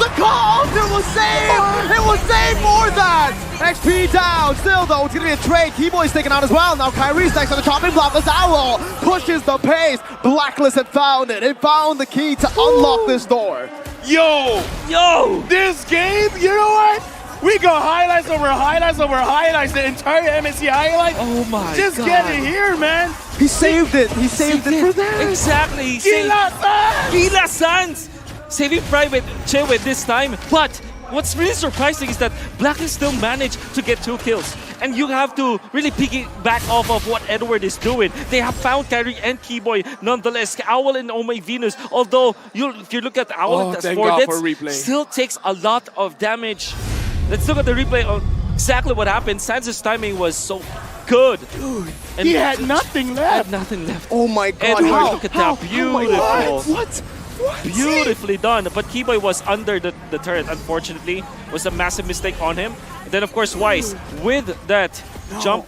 The call! It was saved! It was saved for that! XP down. Still though, it's gonna be a trade. Keyboy's taken out as well. Now Kyrie's next on the chopping block. This Owl pushes the pace. Blacklist had found it. It found the key to unlock this door.
Yo! This game, you know what? We go highlights over highlights, the entire MSC highlight.
Oh my
Just
God.
get it here, man.
He saved it. He saved it for that.
Exactly. He
Gila Sans!
Gila Sans! Saving Private Chewe this time, but what's really surprising is that Blacklist still managed to get 2 kills. And you have to really piggyback off of what Edward is doing. They have found Kyrie and Keyboy nonetheless. Owl and Oh My Venus, although if you look at Owl, that's
thank
4
God
deaths,
for replay.
still takes a lot of damage. Let's look at the replay of exactly what happened. Sans' timing was so good.
Dude,
And
he had nothing left.
had nothing left.
Oh my God!
Edward,
How?
look at
How?
that.
Oh my
Beautiful.
God. What?
Beautifully done, but Keyboy was under the turret, unfortunately. Was a massive mistake on him. And then, of course, Wise, with that jump,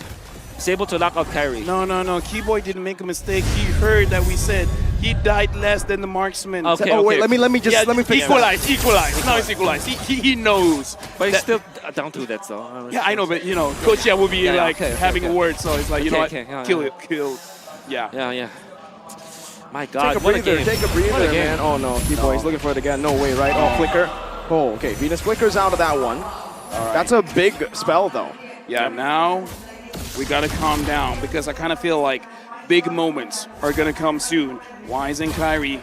is able to lock out Kyrie.
No. Keyboy didn't make a mistake. He heard that we said he died less than the marksman.
Okay,
Oh wait,
okay.
let me fix that.
Equalize. Now it's equalized. He knows.
But he's
that-
still down to that, so.
Yeah, I know, but you know, Coach will be
Yeah,
like
okay,
having a word, so it's like, you know what,
yeah,
kill
yeah.
it, kill. Yeah.
Yeah. My God,
Take a
what a
breather,
game.
take a breather,
What a game.
man. Oh no, Keyboy's looking for it again. No way, right? Oh, flicker. Oh, okay. Venus flickers out of that one. That's a big spell, though.
Yeah, now we gotta calm down because I kind of feel like big moments are gonna come soon. Wise and Kyrie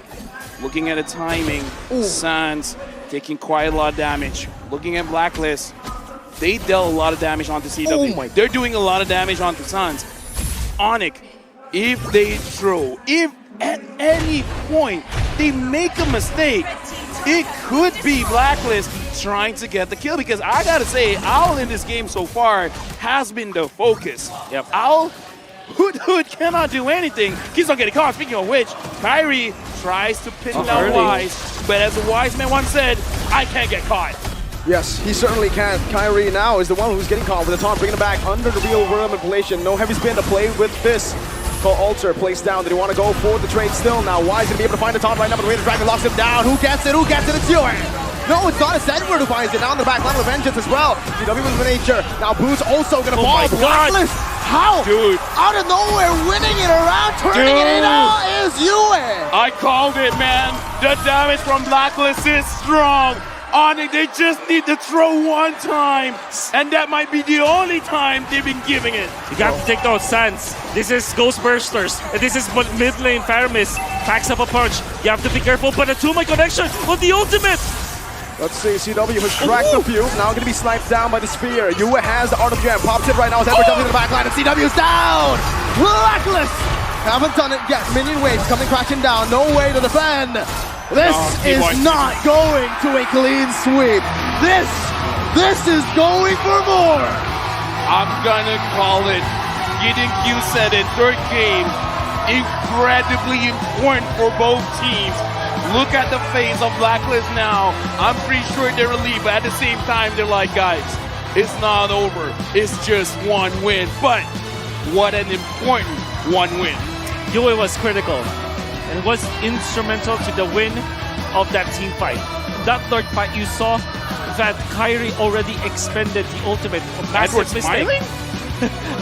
looking at the timing. Sans taking quite a lot of damage. Looking at Blacklist, they dealt a lot of damage onto CW.
Oh my-
They're doing a lot of damage onto Sans. Onic, if they throw, if at any point they make a mistake, it could be Blacklist trying to get the kill, because I gotta say, Owl in this game so far has been the focus.
Yep.
Owl Hood cannot do anything. Keeps on getting caught. Speaking of which, Kyrie tries to pin down Wise, but as the wise man once said, I can't get caught.
Yes, he certainly can. Kyrie now is the one who's getting caught with the taunt, bringing it back under the real world manipulation. No heavy spin to play with this. Call Alter, placed down. Did he want to go for the trade still? Now Wise going to be able to find the taunt right now, but the Raider Dragon locks him down. Who gets it? Who gets it? It's Yue. No, it's not. It's Edward who finds it. Now on the back line of Vengeance as well. CW with nature. Now Boots also going to fall. Blacklist. How?
Dude.
Out of nowhere, winning it around, turning it in all is Yue.
I called it, man. The damage from Blacklist is strong. Onic, they just need to throw one time, and that might be the only time they've been giving it.
You got to take those stands. This is Ghostbursters. This is mid lane Faramis. Packs up a punch. You have to be careful, but a 2-man connection with the ultimate.
Let's see, CW has cracked a few. Now going to be sniped down by the spear. Yue has the Art of Jam. Pops it right now as Edward jumps into the back line, and CW's down! Blacklist! Haven't done it yet. Minion waves coming crashing down. No way to defend. This is not going to a clean sweep. This is going for more.
I'm gonna call it. Getting Q said it. Third game, incredibly important for both teams. Look at the face of Blacklist now. I'm pretty sure they're relieved, but at the same time, they're like, guys, it's not over. It's just one win. But what an important one win.
Yue was critical and was instrumental to the win of that team fight. That third fight, you saw that Kyrie already expended the ultimate. A massive mistake.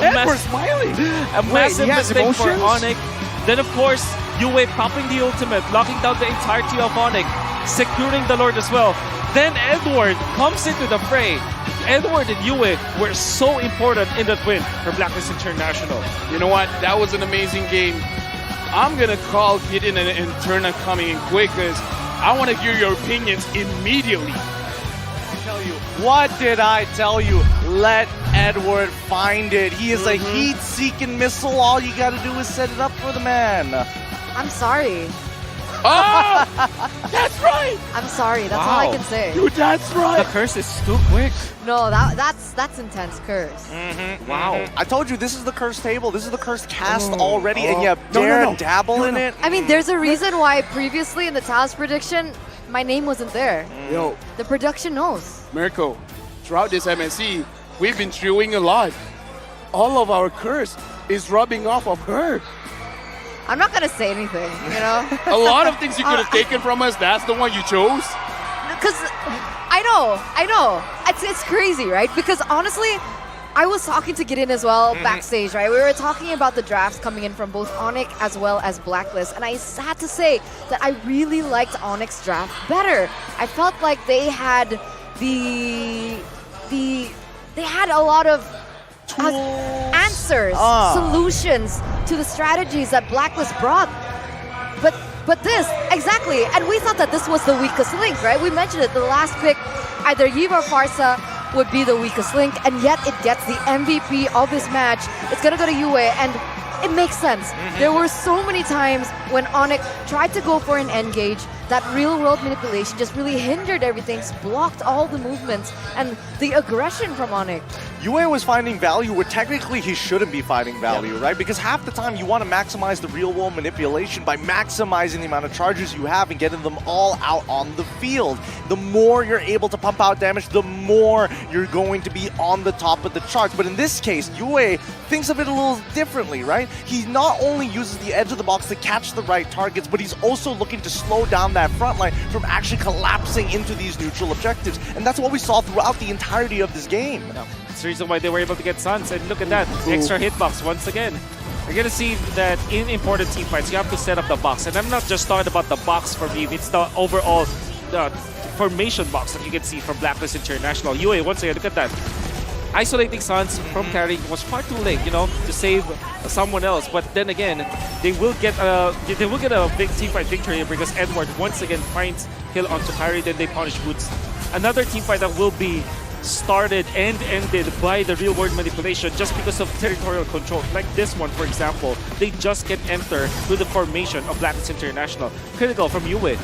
Edward's smiling.
A massive mistake for
emotions?
Onic. Then of course, Yue popping the ultimate, locking down the entirety of Onic, securing the Lord as well. Then Edward comes into the fray. Edward and Yue were so important in that win for Blacklist International.
You know what? That was an amazing game. I'm gonna call Gideon and Turner coming in quick because I want to hear your opinions immediately.
What did I tell you? Let Edward find it. He is a heat-seeking missile. All you got to do is set it up for the man.
I'm sorry.
Oh, that's right.
I'm sorry. That's all I can say.
Dude, that's
The
right.
curse is too quick.
No, that's intense curse.
Wow.
I told you, this is the cursed table. This is the cursed cast already, and you dare dabble in it?
I mean, there's a reason why previously in the Taos prediction, my name wasn't there.
Yo,
The production knows.
Mirko, throughout this MSC, we've been chewing a lot. All of our curse is rubbing off of her.
I'm not gonna say anything, you know?
A lot of things you could have taken from us, that's the one you chose.
Because I know. It's crazy, right? Because honestly, I was talking to Gideon as well backstage, right? We were talking about the drafts coming in from both Onic as well as Blacklist, and I had to say that I really liked Onic's draft better. I felt like they had they had a lot of answers, solutions to the strategies that Blacklist brought. But this, exactly, and we thought that this was the weakest link, right? We mentioned it, the last pick, either Yves or Farsa would be the weakest link, and yet it gets the MVP of this match. It's gonna go to Yue, and it makes sense. There were so many times when Onic tried to go for an engage, that real-world manipulation just really hindered everything, blocked all the movements, and the aggression from Onic.
Yue was finding value where technically he shouldn't be finding value, right? Because half the time you want to maximize the real-world manipulation by maximizing the amount of charges you have and getting them all out on the field. The more you're able to pump out damage, the more you're going to be on the top of the charts. But in this case, Yue thinks of it a little differently, right? He not only uses the edge of the box to catch the right targets, but he's also looking to slow down that front line from actually collapsing into these neutral objectives. And that's what we saw throughout the entirety of this game.
That's the reason why they were able to get Suns. And look at that, extra hitbox once again. You're gonna see that in important team fights, you have to set up the box. And I'm not just talking about the box for me, it's the overall formation box that you can see from Blacklist International. Yue, once again, look at that. Isolating Suns from carry was far too late, you know, to save someone else. But then again, they will get a big teamfight victory because Edward once again finds kill onto Kyrie, then they punish Boots. Another teamfight that will be started and ended by the real-world manipulation just because of territorial control. Like this one, for example, they just can enter to the formation of Blacklist International. Critical from Yue.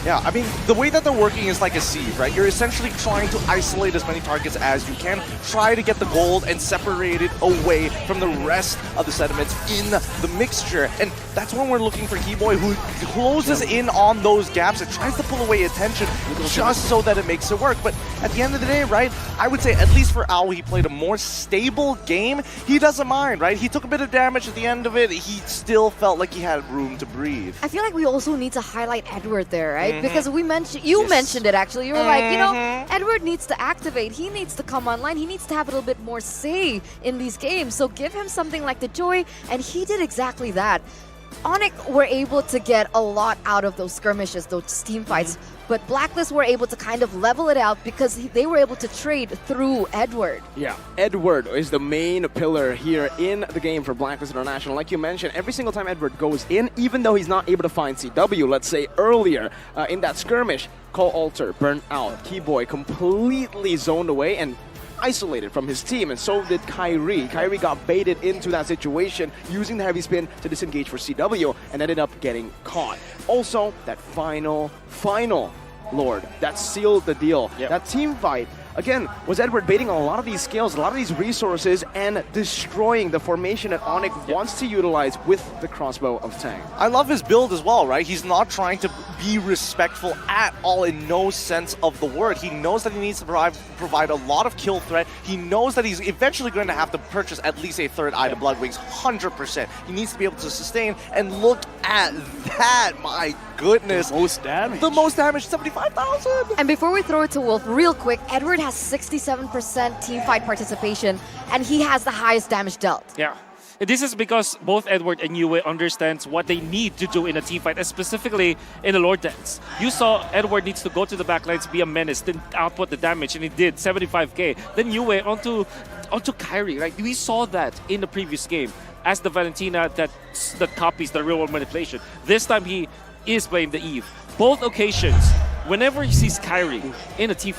Yeah, I mean, the way that they're working is like a sieve, right? You're essentially trying to isolate as many targets as you can, try to get the gold and separate it away from the rest of the sediments in the mixture. And that's when we're looking for Keyboy, who closes in on those gaps and tries to pull away attention just so that it makes it work. But at the end of the day, right, I would say at least for Owl, he played a more stable game. He doesn't mind, right? He took a bit of damage at the end of it. He still felt like he had room to breathe.
I feel like we also need to highlight Edward there, right? Because we mentioned, you mentioned it actually. You were like, you know, Edward needs to activate. He needs to come online. He needs to have a little bit more say in these games. So give him something like the Joy, and he did exactly that. Onic were able to get a lot out of those skirmishes, those team fights, but Blacklist were able to kind of level it out because they were able to trade through Edward.
Yeah, Edward is the main pillar here in the game for Blacklist International. Like you mentioned, every single time Edward goes in, even though he's not able to find CW, let's say earlier in that skirmish, Call Alter, burnt out, Keyboy completely zoned away and isolated from his team, and so did Kyrie. Kyrie got baited into that situation using the heavy spin to disengage for CW and ended up getting caught. Also, that final Lord that sealed the deal. That team fight, again, was Edward baiting a lot of these skills, a lot of these resources, and destroying the formation that Onic wants to utilize with the crossbow of Tang.
I love his build as well, right? He's not trying to be respectful at all in no sense of the word. He knows that he needs to provide a lot of kill threat. He knows that he's eventually going to have to purchase at least a third eye to Blood Wings, 100%. He needs to be able to sustain, and look at that, my goodness.
The most damage.
The most damage, 75,000.
And before we throw it to Wolf, real quick, Edward has 67% team fight participation, and he has the highest damage dealt.
Yeah. This is because both Edward and Yue understands what they need to do in a team fight, and specifically in the Lord Dance. You saw Edward needs to go to the backlines, be a menace, then output the damage, and he did 75k. Then Yue onto Kyrie. Right? We saw that in the previous game as the Valentina that copies the real world manipulation. This time he is playing the Eve. Both occasions, whenever he sees Kyrie in a team